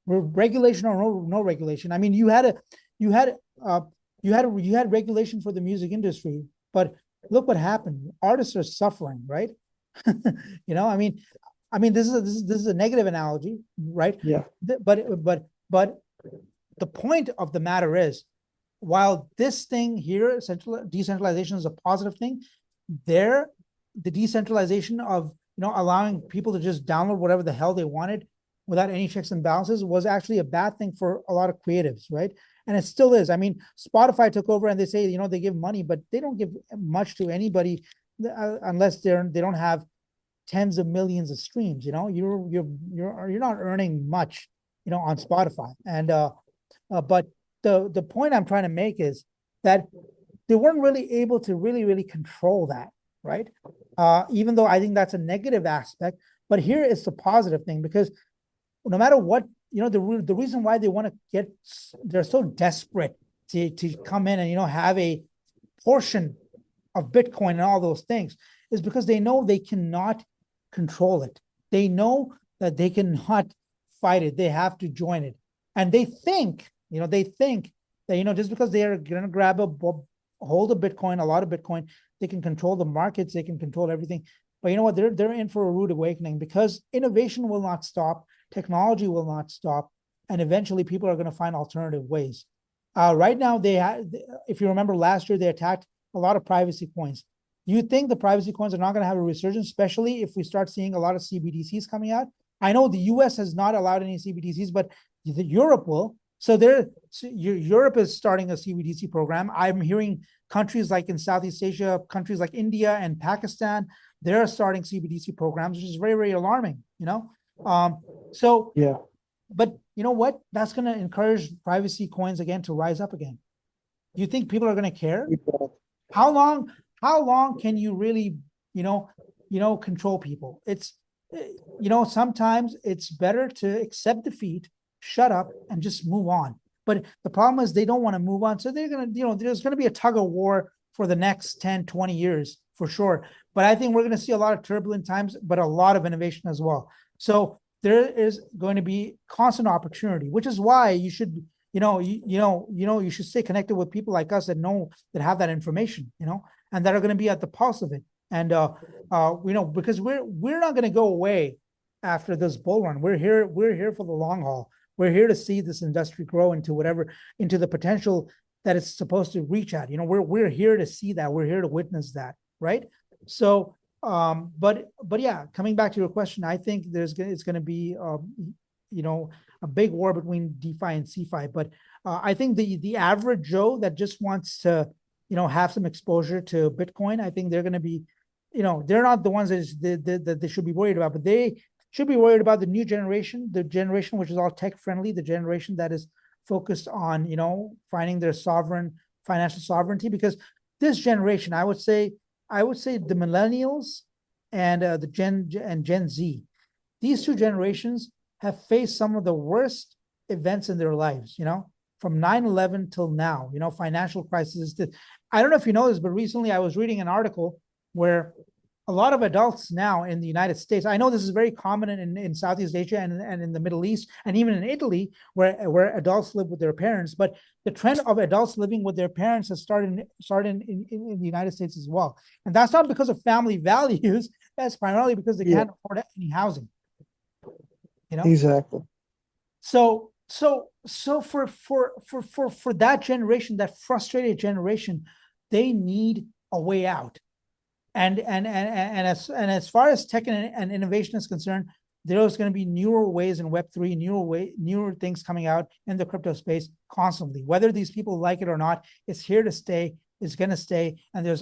Speaker 1: Regulation or no regulation. I mean, you had regulation for the music industry, but look what happened. Artists are suffering, right? This is a negative analogy, right?
Speaker 2: Yeah.
Speaker 1: But the point of the matter is, while this thing here, decentralization is a positive thing, there, the decentralization of allowing people to just download whatever the hell they wanted without any checks and balances was actually a bad thing for a lot of creatives, right? And it still is. I mean, Spotify took over and they say they give money, but they don't give much to anybody unless they don't have tens of millions of streams. You're not earning much, on Spotify. And but the point I'm trying to make is that they weren't really able to really control that, right? Even though I think that's a negative aspect, but here is the positive thing, because no matter what, the reason why they're so desperate to come in and have a portion of Bitcoin and all those things is because they know they cannot control it. They know that they cannot fight it. They have to join it. And they think that, just because they are going to grab hold of Bitcoin, a lot of Bitcoin, they can control the markets, they can control everything. But you know what? They're in for a rude awakening, because innovation will not stop, technology will not stop, and eventually people are going to find alternative ways. Right now, if you remember last year, they attacked a lot of privacy coins. You think the privacy coins are not going to have a resurgence, especially if we start seeing a lot of CBDCs coming out? I know the US has not allowed any CBDCs, but Europe will. So Europe is starting a CBDC program. I'm hearing countries like in Southeast Asia, countries like India and Pakistan, they're starting CBDC programs, which is very, very alarming, So,
Speaker 2: Yeah.
Speaker 1: but you know what? That's going to encourage privacy coins again to rise up again. You think people are going to care? How long can you really, control people? It's, sometimes it's better to accept defeat, shut up, and just move on. But the problem is they don't want to move on. So they're going to, there's going to be a tug of war for the next 10, 20 years for sure. But I think we're going to see a lot of turbulent times, but a lot of innovation as well. So there is going to be constant opportunity, which is why you should, you should stay connected with people like us that have that information, and that are going to be at the pulse of it. And because we're not going to go away after this bull run. We're here for the long haul. We're here to see this industry grow into the potential that it's supposed to reach at. We're here to see that. We're here to witness that, right? So, but yeah, coming back to your question, I think it's going to be, a big war between DeFi and CeFi. But I think the average Joe that just wants to, have some exposure to Bitcoin, I think they're going to be, they're not the ones that they should be worried about, but they should be worried about the new generation, the generation which is all tech friendly, the generation that is focused on, finding their financial sovereignty. Because this generation, I would say the millennials and the Gen Z, these two generations have faced some of the worst events in their lives, from 9/11 till now, financial crisis. I don't know if you know this, but recently I was reading an article where a lot of adults now in the United States, I know this is very common in Southeast Asia and in the Middle East, and even in Italy, where adults live with their parents. But the trend of adults living with their parents has started in the United States as well. And that's not because of family values. That's primarily because they can't afford any housing.
Speaker 2: Exactly.
Speaker 1: So for that generation, that frustrated generation, they need a way out. And as far as tech and innovation is concerned, there's going to be newer ways in Web3, newer things coming out in the crypto space constantly. Whether these people like it or not, it's here to stay. It's going to stay, and there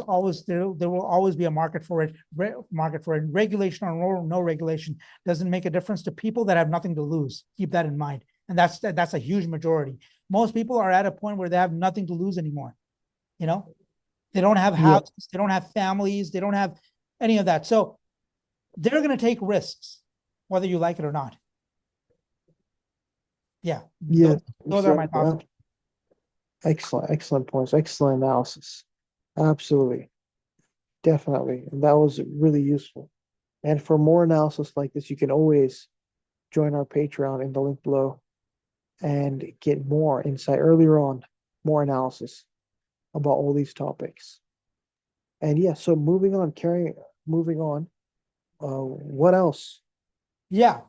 Speaker 1: will always be a market for it. Regulation or no regulation doesn't make a difference to people that have nothing to lose. Keep that in mind, and that's a huge majority. Most people are at a point where they have nothing to lose anymore. They don't have houses, they don't have families, they don't have any of that. So they're going to take risks, whether you like it or not. Yeah. Those are my thoughts.
Speaker 2: Excellent points. Excellent analysis. Absolutely. Definitely. And that was really useful. And for more analysis like this, you can always join our Patreon in the link below and get more insight earlier on, more analysis about all these topics. And yeah, so moving on. What else
Speaker 1: Yeah.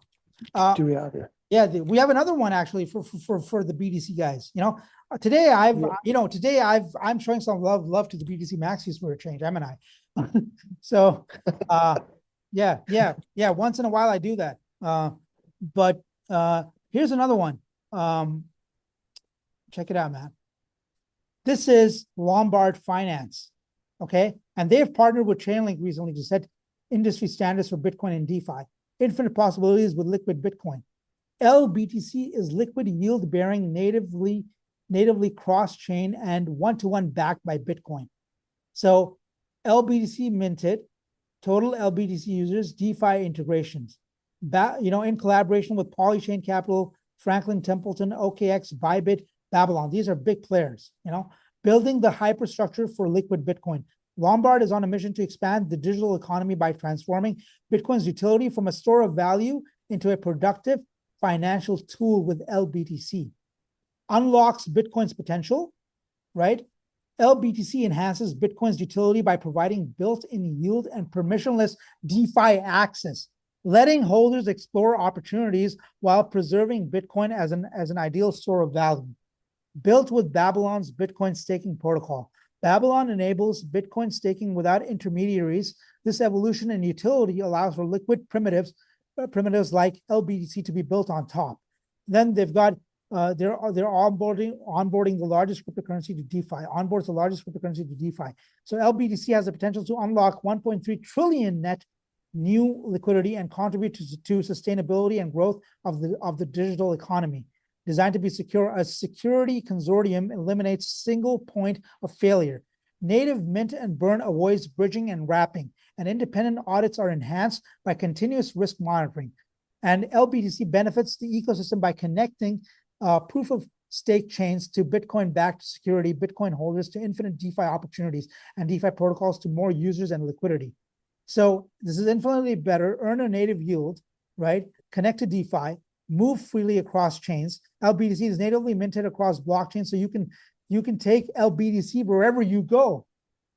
Speaker 1: Uh,
Speaker 2: do we have here?
Speaker 1: Yeah, we have another one actually for the BTC guys. Today I've
Speaker 2: Yeah.
Speaker 1: today I'm showing some love to the BTC Maxi Square change, am I? So, yeah. Once in a while I do that. But here's another one. Um, check it out, man. This is Lombard Finance, okay, and they've partnered with Chainlink recently to set industry standards for Bitcoin and DeFi. Infinite possibilities with liquid Bitcoin. LBTC is liquid yield bearing, natively cross-chain and one-to-one backed by Bitcoin. So LBTC minted, total LBTC users, DeFi integrations. In collaboration with Polychain Capital, Franklin Templeton, OKX, Bybit, Babylon. These are big players, building the hyperstructure for liquid Bitcoin. Lombard is on a mission to expand the digital economy by transforming Bitcoin's utility from a store of value into a productive financial tool with LBTC. Unlocks Bitcoin's potential, right? LBTC enhances Bitcoin's utility by providing built-in yield and permissionless DeFi access, letting holders explore opportunities while preserving Bitcoin as an ideal store of value. Built with Babylon's Bitcoin staking protocol. Babylon enables Bitcoin staking without intermediaries. This evolution in utility allows for liquid primitives like LBTC to be built on top. Then they've got they're onboarding the largest cryptocurrency to DeFi. Onboards the largest cryptocurrency to DeFi. So LBTC has the potential to unlock 1.3 trillion net new liquidity and contribute to sustainability and growth of the digital economy. Designed to be secure, a security consortium eliminates single point of failure. Native mint and burn avoids bridging and wrapping, and independent audits are enhanced by continuous risk monitoring. And LBTC benefits the ecosystem by connecting proof of stake chains to Bitcoin-backed security, Bitcoin holders to infinite DeFi opportunities, and DeFi protocols to more users and liquidity. So this is infinitely better. Earn a native yield, right? Connect to DeFi, move freely across chains. LBTC is natively minted across blockchains, so you can take LBTC wherever you go.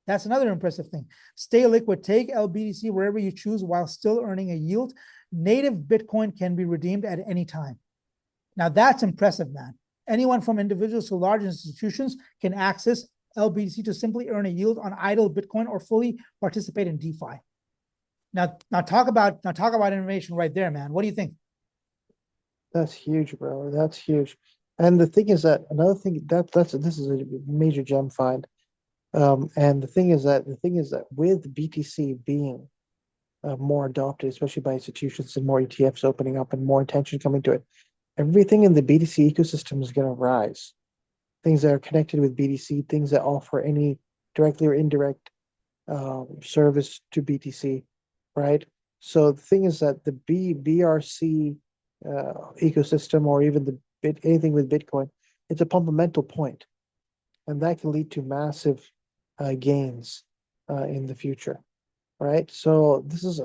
Speaker 1: That's another impressive thing. Stay liquid. Take LBTC wherever you choose while still earning a yield. Native Bitcoin can be redeemed at any time. Now that's impressive, man. Anyone from individuals to large institutions can access LBTC to simply earn a yield on idle Bitcoin or fully participate in DeFi. Now talk about innovation right there, man. What do you think?
Speaker 2: That's huge, bro. That's huge. And the thing is that another thing this is a major gem find. And the thing is that with BTC being more adopted, especially by institutions and more ETFs opening up and more attention coming to it, everything in the BTC ecosystem is going to rise. Things that are connected with BTC, things that offer any directly or indirect service to BTC, right? So the thing is that the BRC ecosystem, or even anything with Bitcoin, it's a fundamental point, and that can lead to massive gains in the future, right? So this is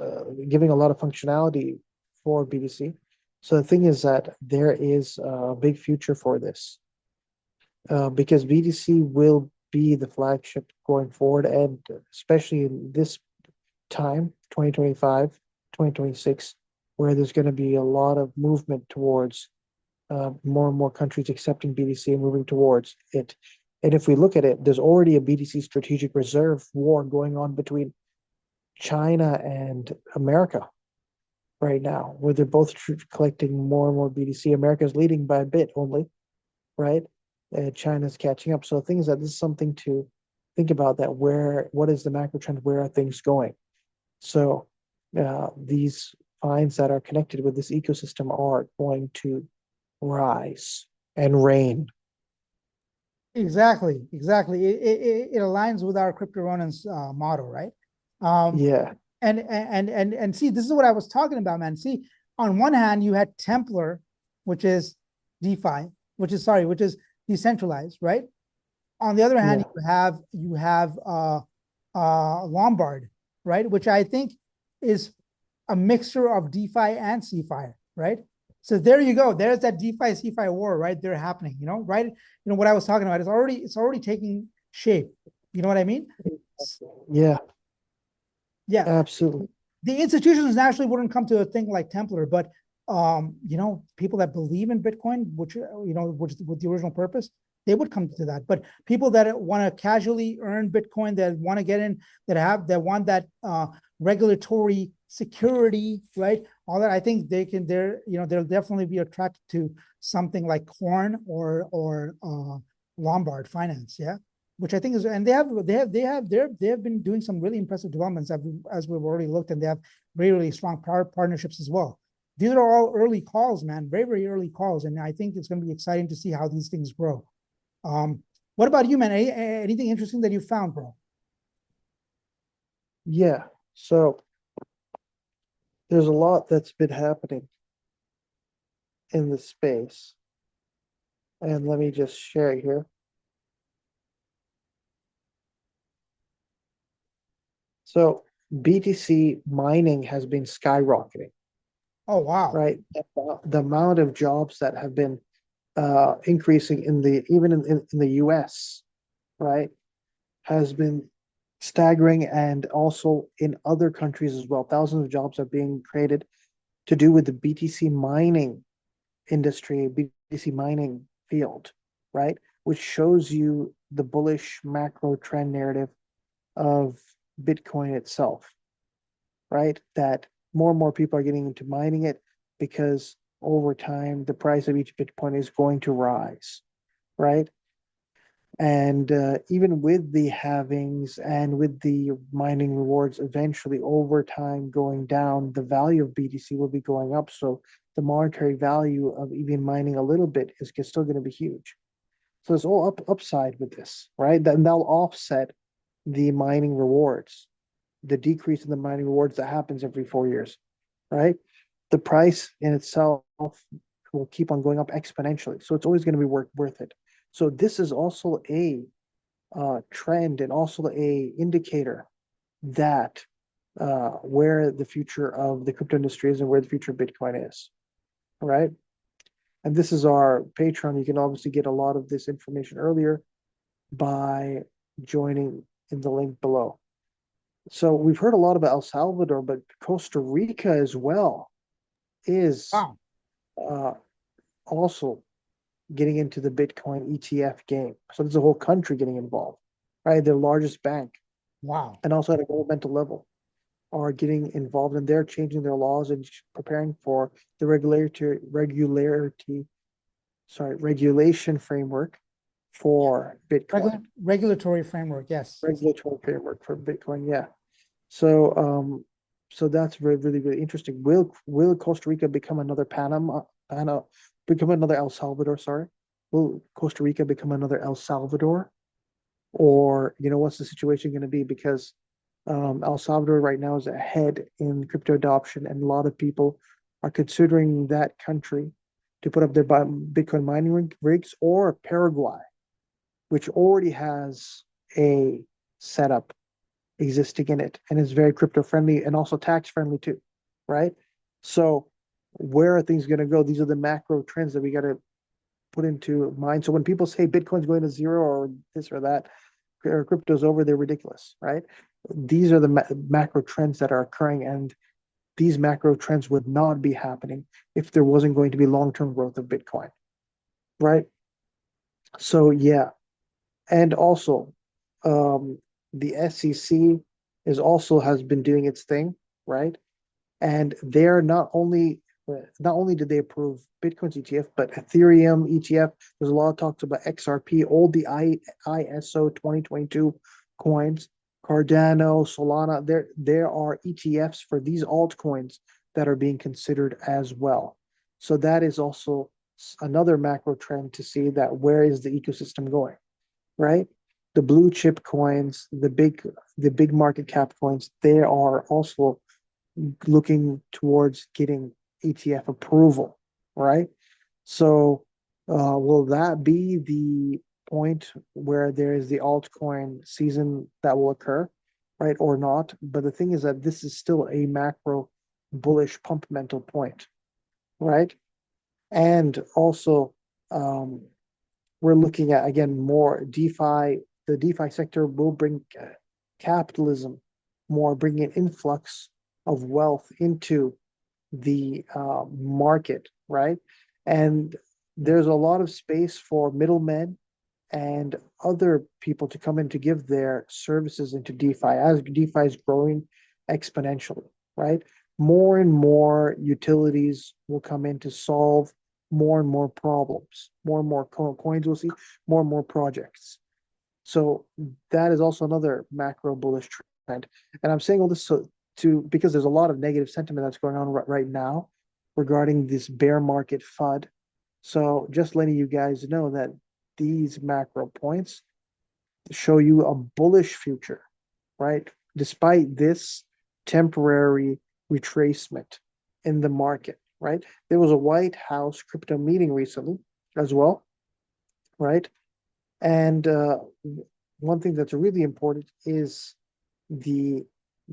Speaker 2: giving a lot of functionality for BTC. So the thing is that there is a big future for this because BTC will be the flagship going forward, and especially in this time, 2025, 2026, where there's going to be a lot of movement towards more and more countries accepting BTC and moving towards it. And if we look at it, there's already a BTC strategic reserve war going on between China and America right now, where they're both collecting more and more BTC. America's leading by a bit only, right? And China's catching up. So the thing is that this is something to think about, that what is the macro trend? Where are things going? So these finds that are connected with this ecosystem are going to rise and reign.
Speaker 1: Exactly. It aligns with our Crypto Ronan's motto, right?
Speaker 2: Yeah.
Speaker 1: And see, this is what I was talking about, man. See, on one hand, you had Templar, which is DeFi, which is decentralized, right? On the other hand, you have Lombard, right, which I think is a mixture of DeFi and CeFi, right? So there you go. There's that DeFi CeFi war right there happening. Right? What I was talking about is already taking shape. You know what I mean?
Speaker 2: Yeah,
Speaker 1: Yeah.
Speaker 2: absolutely.
Speaker 1: The institutions naturally wouldn't come to a thing like Templar, but people that believe in Bitcoin, which which with the original purpose, they would come to that. But people that want to casually earn Bitcoin, that want to get in, that want that regulatory security, right? All that, I think they'll definitely be attracted to something like Corn or Lombard Finance, yeah, which I think is, and they have been doing some really impressive developments as we've already looked, and they have really, really strong partnerships as well. These are all early calls, man, very, very early calls, and I think it's going to be exciting to see how these things grow. What about you, man? Anything interesting that you found, bro?
Speaker 2: Yeah. So there's a lot that's been happening in the space. And let me just share it here. So BTC mining has been skyrocketing,
Speaker 1: Oh, wow.
Speaker 2: right? The amount of jobs that have been increasing in the even in the US, right, has been staggering, and also in other countries as well. Thousands of jobs are being created to do with the BTC mining industry, BTC mining field, right? Which shows you the bullish macro trend narrative of Bitcoin itself, right? That more and more people are getting into mining it because over time the price of each Bitcoin is going to rise, right? And even with the halvings and with the mining rewards eventually over time going down, the value of BTC will be going up. So the monetary value of even mining a little bit is still going to be huge. So it's all upside with this, right? Then that'll offset the mining rewards, the decrease in the mining rewards that happens every 4 years, right? The price in itself will keep on going up exponentially. So it's always going to be worth it. So this is also a trend and also a indicator that where the future of the crypto industry is and where the future of Bitcoin is, right? And this is our Patreon. You can obviously get a lot of this information earlier by joining in the link below. So we've heard a lot about El Salvador, but Costa Rica as well is
Speaker 1: Wow.
Speaker 2: uh, also getting into the Bitcoin ETF game. So there's a whole country getting involved, right? Their largest bank,
Speaker 1: Wow.
Speaker 2: and also at a governmental level, are getting involved, and they're changing their laws and preparing for the regulation framework for Bitcoin.
Speaker 1: Regulatory framework, yes.
Speaker 2: Regulatory framework for Bitcoin, yeah. So so that's very really really interesting. Will Costa Rica become another become another El Salvador, sorry? Will Costa Rica become another El Salvador? Or what's the situation going to be? Because El Salvador right now is ahead in crypto adoption, and a lot of people are considering that country to put up their Bitcoin mining rigs, or Paraguay, which already has a setup existing in it and is very crypto friendly and also tax friendly too, right? So where are things going to go? These are the macro trends that we got to put into mind. So when people say Bitcoin's going to zero or this or that, or crypto's over, they're ridiculous, right? These are the macro trends that are occurring, and these macro trends would not be happening if there wasn't going to be long-term growth of Bitcoin, right? So yeah, and also the SEC is also has been doing its thing, right? And they're not only did they approve Bitcoin's ETF, but Ethereum ETF. There's a lot of talks about XRP, all the ISO 2022 coins, Cardano, Solana. There are ETFs for these altcoins that are being considered as well. So that is also another macro trend to see that where is the ecosystem going, right? The blue chip coins, the big market cap coins, they are also looking towards getting ETF approval, right? So, will that be the point where there is the altcoin season that will occur, right, or not? But the thing is that this is still a macro bullish pump mental point, right? And also, we're looking at again more DeFi the DeFi sector will bring capitalism more, bring an influx of wealth into the market, right? And there's a lot of space for middlemen and other people to come in to give their services into DeFi as DeFi is growing exponentially, right? More and more utilities will come in to solve more and more problems. More and more coins we'll see, more and more projects. So that is also another macro bullish trend. And I'm saying all this because there's a lot of negative sentiment that's going on right now regarding this bear market FUD. So just letting you guys know that these macro points show you a bullish future, right? Despite this temporary retracement in the market, right? There was a White House crypto meeting recently as well, right? And one thing that's really important is the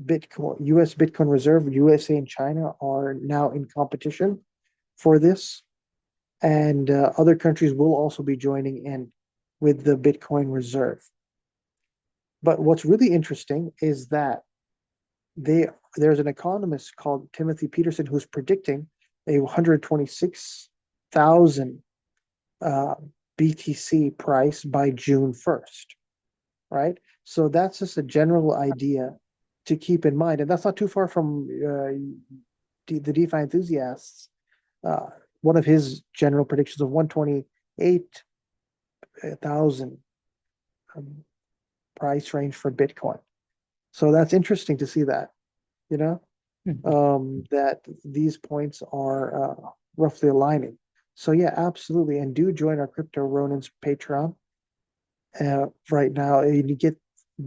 Speaker 2: Bitcoin, US Bitcoin Reserve, USA and China are now in competition for this. And other countries will also be joining in with the Bitcoin Reserve. But what's really interesting is that there's an economist called Timothy Peterson who's predicting a 126,000 BTC price by June 1st, right? So that's just a general idea to keep in mind. And that's not too far from the DeFi enthusiasts. One of his general predictions of 128,000 price range for Bitcoin. So that's interesting to see that, that these points are roughly aligning. So yeah, absolutely. And do join our Crypto Ronin's Patreon right now. And you get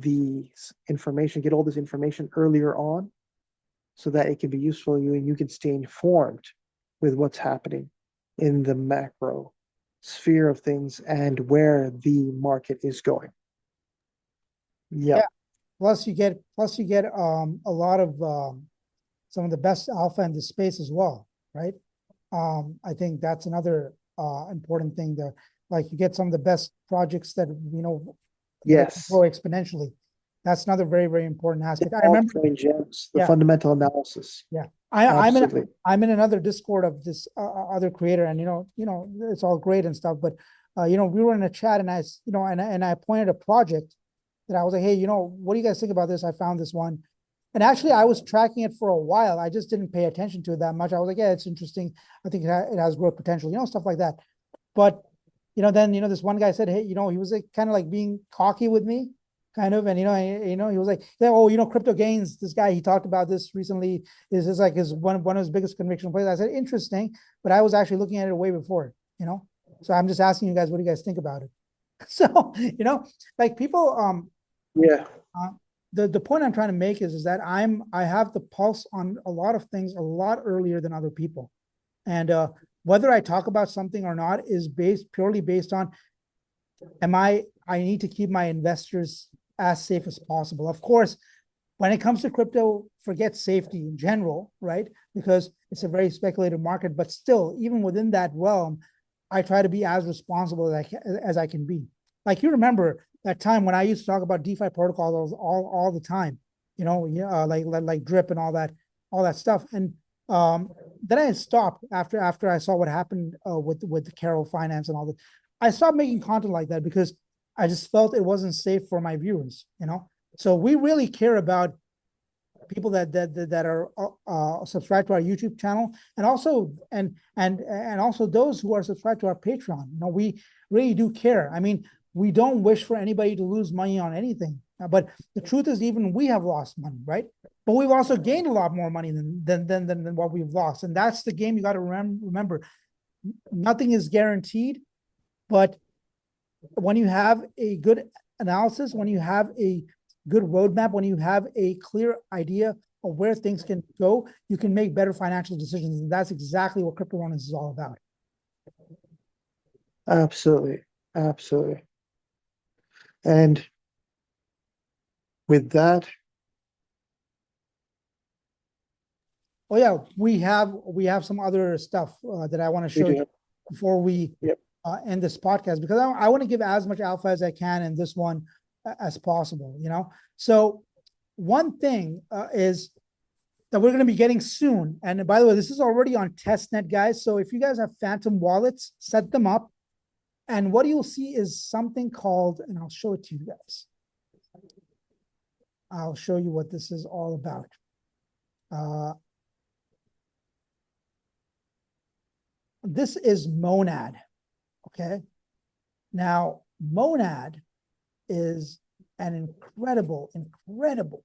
Speaker 2: get all this information earlier on so that it can be useful to you and you can stay informed with what's happening in the macro sphere of things and where the market is going. Yep.
Speaker 1: Yeah. Plus you get a lot of some of the best alpha in the space as well, right? I think that's another important thing there. Like you get some of the best projects that
Speaker 2: Yes.
Speaker 1: grow exponentially. That's another very, very important aspect. I remember
Speaker 2: gems, the fundamental analysis.
Speaker 1: Yeah. I'm in another Discord of this other creator, and it's all great and stuff, but we were in a chat and I pointed a project that I was like, hey, what do you guys think about this? I found this one. And actually I was tracking it for a while. I just didn't pay attention to it that much. I was like, yeah, it's interesting. I think it has growth potential, stuff like that. But then this one guy said, hey, he was like kind of like being cocky with me. Kind of, and he was like, oh, Crypto Gains, this guy, he talked about this recently, is like one of his biggest conviction plays. I said, interesting, but I was actually looking at it way before, so I'm just asking you guys, what do you guys think about it? So, like people, the point I'm trying to make is that I have the pulse on a lot of things a lot earlier than other people, and whether I talk about something or not is purely based on, I need to keep my investors as safe as possible. Of course, when it comes to crypto, forget safety in general, right? Because it's a very speculative market, but still, even within that realm, I try to be as responsible as I can be. Like you remember that time when I used to talk about DeFi protocols all the time, like drip and all that stuff. And then I stopped after I saw what happened with the Carol Finance and all that. I stopped making content like that because I just felt it wasn't safe for my viewers, So we really care about people that are subscribed to our YouTube channel, and also those who are subscribed to our Patreon. We really do care. I mean, we don't wish for anybody to lose money on anything, but the truth is, even we have lost money, right? But we've also gained a lot more money than what we've lost, and that's the game you got to remember. Nothing is guaranteed. But when you have a good analysis, when you have a good roadmap, when you have a clear idea of where things can go, you can make better financial decisions. And that's exactly what Crypto Runners is all about.
Speaker 2: Absolutely. Absolutely. And with that.
Speaker 1: Oh yeah, we have some other stuff that I want to show you before we end this podcast, because I want to give as much alpha as I can in this one. as possible, you know? So one thing is that we're going to be getting soon. And by the way, this is already on testnet, guys. So if you guys have Phantom wallets, set them up. And what you'll see is something called, and I'll show it to you guys. I'll show you what this is all about. This is Monad, okay? Now, Monad is an incredible, incredible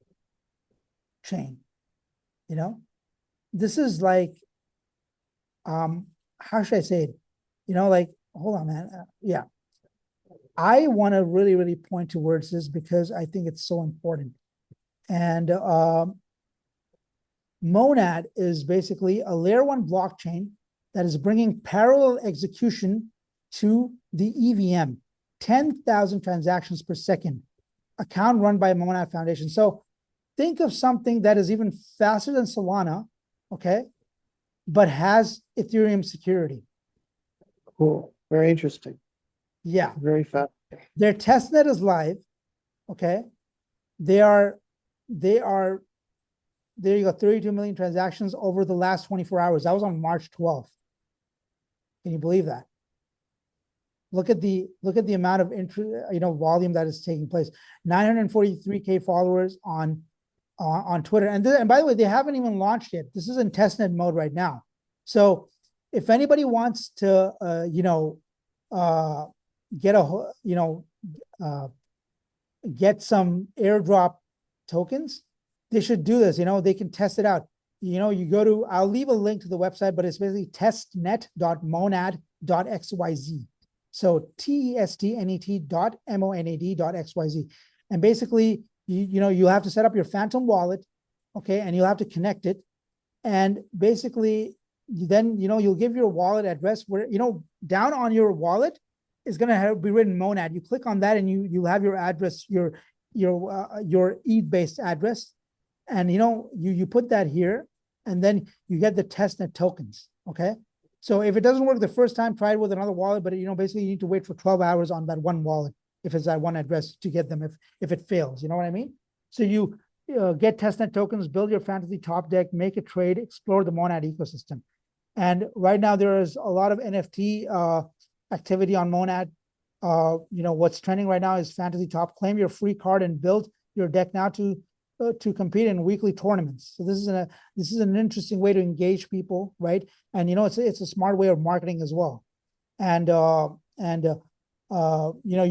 Speaker 1: chain, you know? This is like, how should I say it? You know, like, hold on, man. Yeah. I want to really, really point towards this because I think it's so important. And Monad is basically a layer 1 blockchain that is bringing parallel execution to the EVM, 10,000 transactions per second, account run by Monad Foundation. So think of something that is even faster than Solana, okay, but has Ethereum security.
Speaker 2: Cool. Very interesting.
Speaker 1: Yeah.
Speaker 2: Very fast.
Speaker 1: Their testnet is live, okay? There you go, 32 million transactions over the last 24 hours. That was on March 12th. Can you believe that? Look at the amount of volume that is taking place. 943K followers on Twitter. And by the way, they haven't even launched yet. This is in testnet mode right now. So if anybody wants to get some airdrop tokens, they should do this. They can test it out. You go to, I'll leave a link to the website, but it's basically testnet.monad.xyz. So testnet.monad.xyz. And basically, you'll have to set up your Phantom wallet, okay, and you'll have to connect it. And basically, then, you'll give your wallet address where, down on your wallet is going to be written Monad. You click on that and you'll have your address, your ETH-based address. And, you put that here, and then you get the testnet tokens, okay? So if it doesn't work the first time, try it with another wallet, but, basically you need to wait for 12 hours on that one wallet if it's that one address to get them if it fails, you know what I mean? So you get testnet tokens, build your fantasy top deck, make a trade, explore the Monad ecosystem. And right now there is a lot of NFT activity on Monad. What's trending right now is fantasy top. Claim your free card and build your deck now to compete in weekly tournaments. So this is an interesting way to engage people, right? And it's a smart way of marketing as well. And you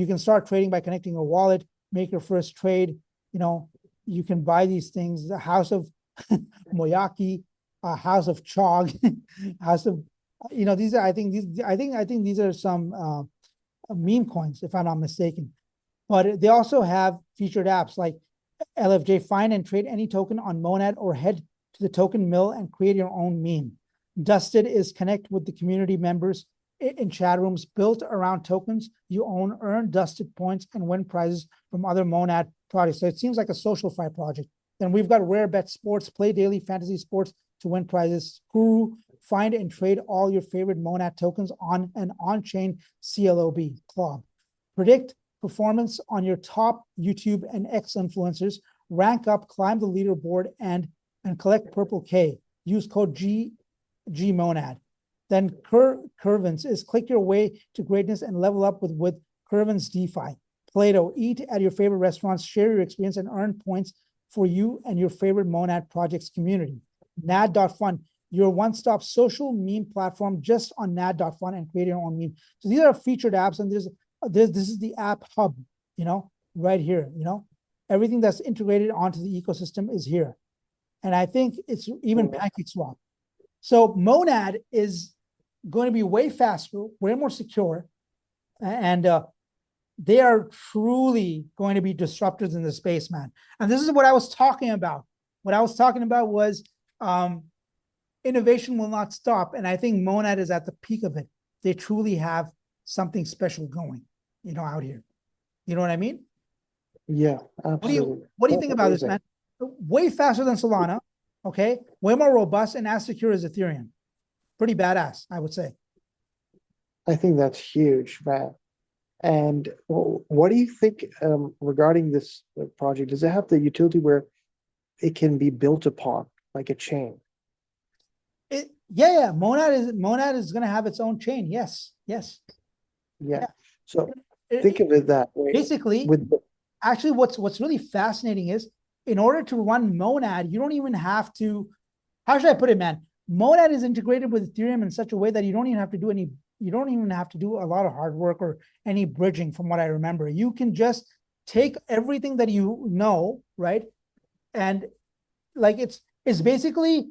Speaker 1: can start trading by connecting your wallet, make your first trade. You can buy these things. The House of Moyaki, House of Chog, House of these are I think these are some meme coins, if I'm not mistaken. But they also have featured apps like LFJ. Find and trade any token on Monad or head to the token mill and create your own meme. Dusted is connect with the community members in chat rooms built around tokens you own, earn Dusted points, and win prizes from other Monad projects. So it seems like a social-fi project. Then we've got Rare Bet Sports, play daily fantasy sports to win prizes. Guru, find and trade all your favorite Monad tokens on an on-chain CLOB club. Predict performance on your top YouTube and X influencers. Rank up, climb the leaderboard, and collect Purple K. Use code GMonad. Then Curvins is click your way to greatness and level up with Curvins DeFi. Plato, eat at your favorite restaurants, share your experience, and earn points for you and your favorite Monad projects community. Nad.fun, your one-stop social meme platform just on nad.fun, and create your own meme. So these are featured apps, and this is the app hub, right here, everything that's integrated onto the ecosystem is here. And I think it's even PancakeSwap. So Monad is going to be way faster, way more secure, and they are truly going to be disruptors in the space, man. And this is what I was talking about. What I was talking about was innovation will not stop. And I think Monad is at the peak of it. They truly have something special going, out here. You know what I mean?
Speaker 2: Yeah, absolutely.
Speaker 1: What do you think about this, man? Way faster than Solana, okay? Way more robust and as secure as Ethereum. Pretty badass, I would say.
Speaker 2: I think that's huge, man. And what do you think regarding this project? Does it have the utility where it can be built upon like a chain?
Speaker 1: Yeah. Monad is going to have its own chain. Yes. Yes.
Speaker 2: Yeah.
Speaker 1: Yeah.
Speaker 2: So think
Speaker 1: It-
Speaker 2: of it that way.
Speaker 1: basically,
Speaker 2: With the,
Speaker 1: actually, what's really fascinating is in order to run Monad, you don't even have to. How should I put it, man? Monad is integrated with Ethereum in such a way that you don't even have to do any. You don't even have to do a lot of hard work or any bridging, from what I remember. You can just take everything that you know, right? And like it's basically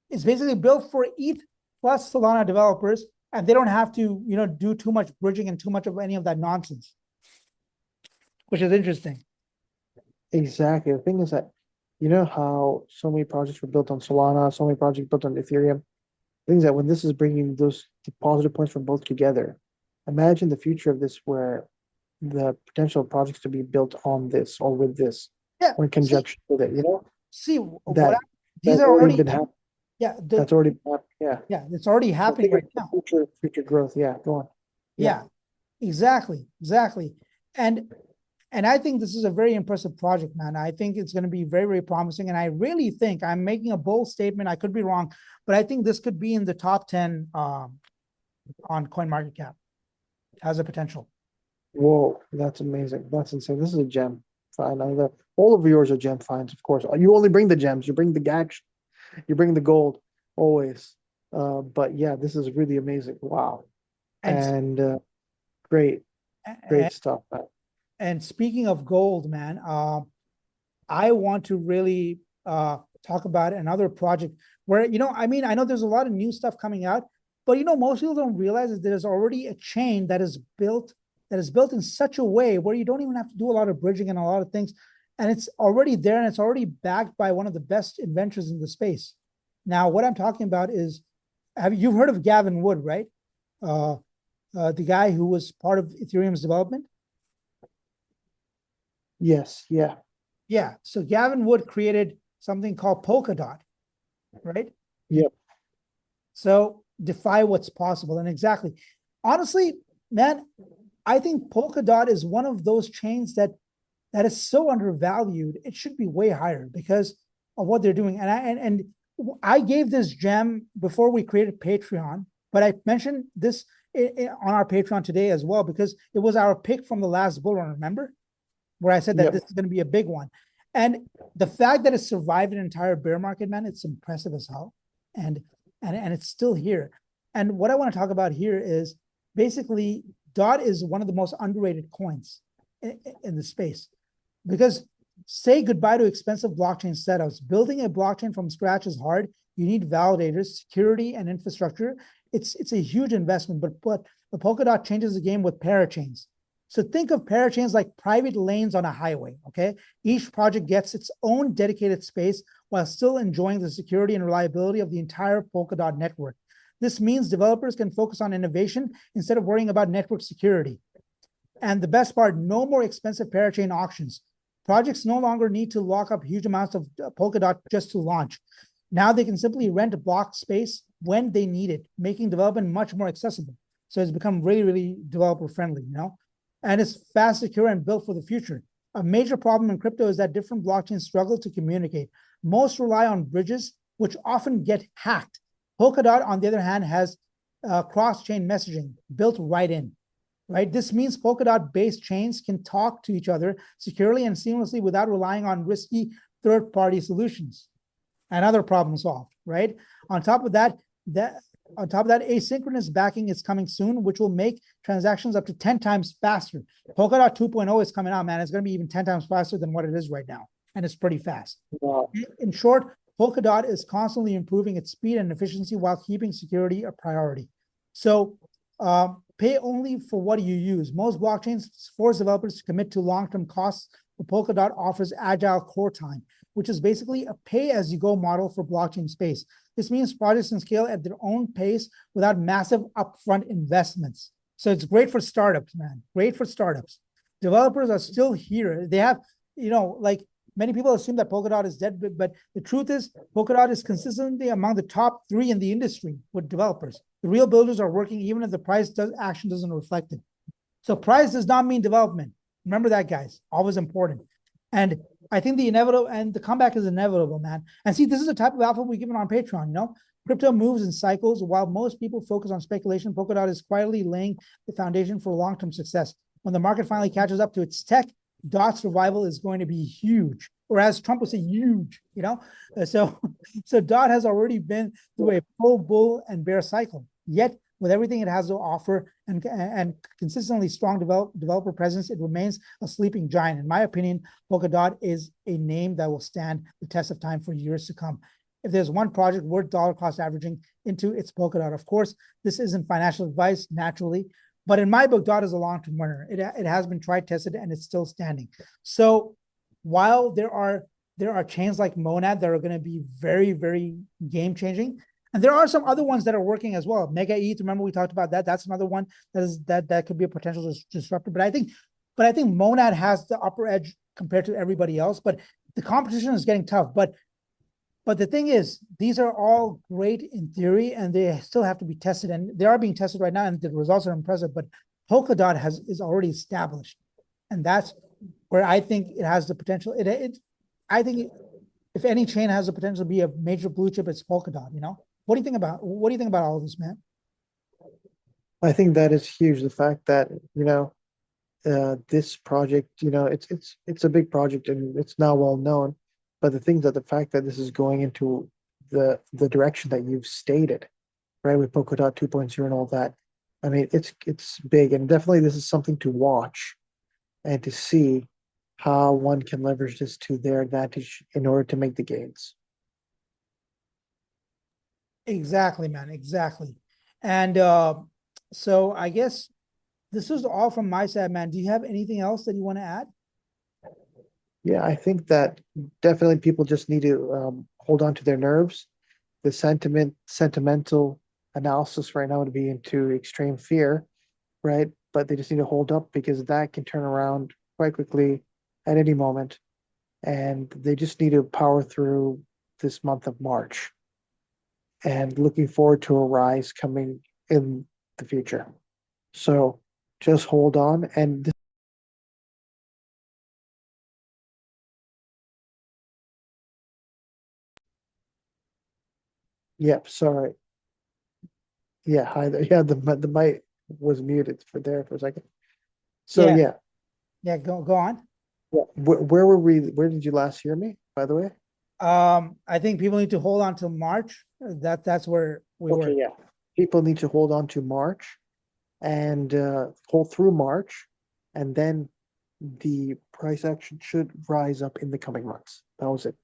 Speaker 1: it's basically built for ETH plus Solana developers, and they don't have to, do too much bridging and too much of any of that nonsense, which is interesting.
Speaker 2: exactly. The thing is that you know how so many projects were built on Solana, so many projects built on Ethereum. Things that when this is bringing those positive points from both together, imagine the future of this where the potential projects to be built on this or with this
Speaker 1: Yeah.
Speaker 2: or in
Speaker 1: See,
Speaker 2: conjunction with it,
Speaker 1: see what
Speaker 2: that
Speaker 1: these
Speaker 2: that's
Speaker 1: are
Speaker 2: already
Speaker 1: already.
Speaker 2: been happening.
Speaker 1: Yeah,
Speaker 2: That's already been happening. Yeah.
Speaker 1: yeah, it's already
Speaker 2: So
Speaker 1: happening
Speaker 2: think of
Speaker 1: right
Speaker 2: the
Speaker 1: now.
Speaker 2: future growth. Yeah, go on. Yeah.
Speaker 1: Yeah, exactly. And and I think this is a very impressive project, man. I think it's going to be very, very promising. And I really think I'm making a bold statement. I could be wrong, but I think this could be in the top 10 on CoinMarketCap. Has a potential.
Speaker 2: Whoa, that's amazing. That's insane. This is a gem. Fine. All of yours are gem finds, of course. You only bring the gems, you bring the action, you bring the gold always. But yeah, this is really amazing. Wow.
Speaker 1: And
Speaker 2: And great, great stuff.
Speaker 1: and speaking of gold, man, I want to really talk about another project where, I mean, I know there's a lot of new stuff coming out, but most people don't realize that there's already a chain that is built in such a way where you don't even have to do a lot of bridging and a lot of things. And it's already there and it's already backed by one of the best inventors in the space. Now, what I'm talking about is, you've heard of Gavin Wood, right? Uh, the guy who was part of Ethereum's development.
Speaker 2: Yes, yeah.
Speaker 1: Yeah. So Gavin Wood created something called Polkadot, right?
Speaker 2: Yep.
Speaker 1: So defy what's possible. And exactly, honestly, man, I think Polkadot is one of those chains that is so undervalued. It should be way higher because of what they're doing. And I gave this gem before we created Patreon, but I mentioned this on our Patreon today as well because it was our pick from the last Bullrun. Remember, where I said that this
Speaker 2: Yep.
Speaker 1: is going to be a big one. And the fact that it survived an entire bear market, man, it's impressive as hell. And it's still here. And what I want to talk about here is basically DOT is one of the most underrated coins in the space because say goodbye to expensive blockchain setups. Building a blockchain from scratch is hard. You need validators, security, and infrastructure. It's a huge investment, but the Polkadot changes the game with parachains. So think of parachains like private lanes on a highway, okay? Each project gets its own dedicated space while still enjoying the security and reliability of the entire Polkadot network. This means developers can focus on innovation instead of worrying about network security. And the best part, no more expensive parachain auctions. Projects no longer need to lock up huge amounts of Polkadot just to launch. Now they can simply rent block space when they need it, making development much more accessible. So it's become really, really developer friendly, and it's fast, secure, and built for the future. A major problem in crypto is that different blockchains struggle to communicate. Most rely on bridges, which often get hacked. Polkadot, on the other hand, has cross-chain messaging built right in. Right? This means Polkadot-based chains can talk to each other securely and seamlessly without relying on risky third-party solutions. Another problem solved, right? On top of that, asynchronous backing is coming soon, which will make transactions up to 10 times faster. Polkadot 2.0 is coming out, man. It's going to be even 10 times faster than what it is right now. And it's pretty fast.
Speaker 2: Wow.
Speaker 1: In short, Polkadot is constantly improving its speed and efficiency while keeping security a priority. So pay only for what you use. Most blockchains force developers to commit to long-term costs, but Polkadot offers agile core time, which is basically a pay-as-you-go model for blockchain space. This means projects can scale at their own pace without massive upfront investments. So it's great for startups, man. Great for startups. Developers are still here. They have, like many people assume that Polkadot is dead, but the truth is Polkadot is consistently among the top 3 in the industry with developers. The real builders are working even if the price action doesn't reflect it. So price does not mean development. Remember that, guys. Always important. And I think the inevitable and the comeback is inevitable, man. And see, this is the type of alpha we give it on Patreon, you know? Crypto moves in cycles. While most people focus on speculation, Polkadot is quietly laying the foundation for long-term success. When the market finally catches up to its tech, Dot's survival is going to be huge, or as Trump would say, huge, you know? So Dot has already been through a full bull and bear cycle. Yet, with everything it has to offer and consistently strong developer presence, it remains a sleeping giant. In my opinion, Polkadot is a name that will stand the test of time for years to come. If there's one project worth dollar cost averaging into, it's Polkadot. Of course, this isn't financial advice, naturally, but in my book, Dot is a long-term winner. It has been tried, tested, and it's still standing. So while there are chains like Monad that are going to be very, very game-changing, and there are some other ones that are working as well. Mega ETH, remember we talked about that. That's another one that could be a potential disruptor. But I think Monad has the upper edge compared to everybody else. But the competition is getting tough. But the thing is, these are all great in theory, and they still have to be tested. And they are being tested right now, and the results are impressive. But Polkadot is already established, and that's where I think it has the potential. I think if any chain has the potential to be a major blue chip, it's Polkadot. You know. What do you think about all of this, man?
Speaker 2: I think that is huge. The fact that, this project, it's a big project and it's now well known. But the fact that this is going into the direction that you've stated, right, with Polkadot 2.0 and all that, I mean, it's big, and definitely this is something to watch and to see how one can leverage this to their advantage in order to make the gains.
Speaker 1: Exactly, man. Exactly. And so I guess this is all from my side, man. Do you have anything else that you want to add?
Speaker 2: Yeah, I think that definitely people just need to hold on to their nerves. The sentimental analysis right now would be into extreme fear, right? But they just need to hold up because that can turn around quite quickly at any moment. And they just need to power through this month of March and looking forward to a rise coming in the future. So just hold on. And yep, sorry. Yeah, hi there. Yeah, the mic was muted for a second. So
Speaker 1: Yeah.
Speaker 2: yeah,
Speaker 1: Yeah. Go on.
Speaker 2: where were we? Where did you last hear me, by the way?
Speaker 1: I think people need to hold on till March. That's where we
Speaker 2: Okay,
Speaker 1: were.
Speaker 2: yeah. People need to hold on to March and hold through March, and then the price action should rise up in the coming months. That was it.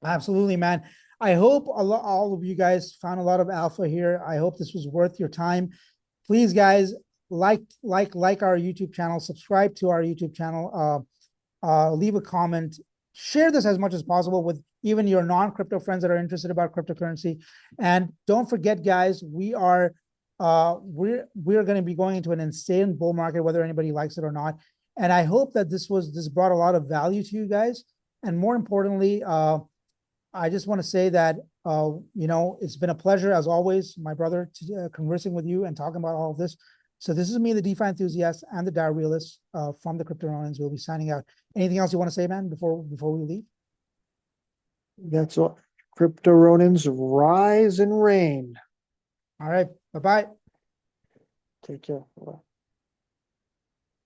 Speaker 1: Absolutely, man. I hope all of you guys found a lot of alpha here. I hope this was worth your time. Please, guys, like our YouTube channel, subscribe to our YouTube channel, leave a comment, share this as much as possible with even your non-crypto friends that are interested about cryptocurrency. And don't forget, guys, we're going to be going into an insane bull market, whether anybody likes it or not. And I hope that this brought a lot of value to you guys. And more importantly, I just want to say that it's been a pleasure as always, my brother, conversing with you and talking about all of this. So this is me, the DeFi enthusiast, and the Dire Realist from the Crypto Ronins. We'll be signing out. Anything else you want to say, man, before we leave?
Speaker 2: That's all. Crypto Ronins rise and reign.
Speaker 1: All right. Bye-bye.
Speaker 2: Take care. Bye.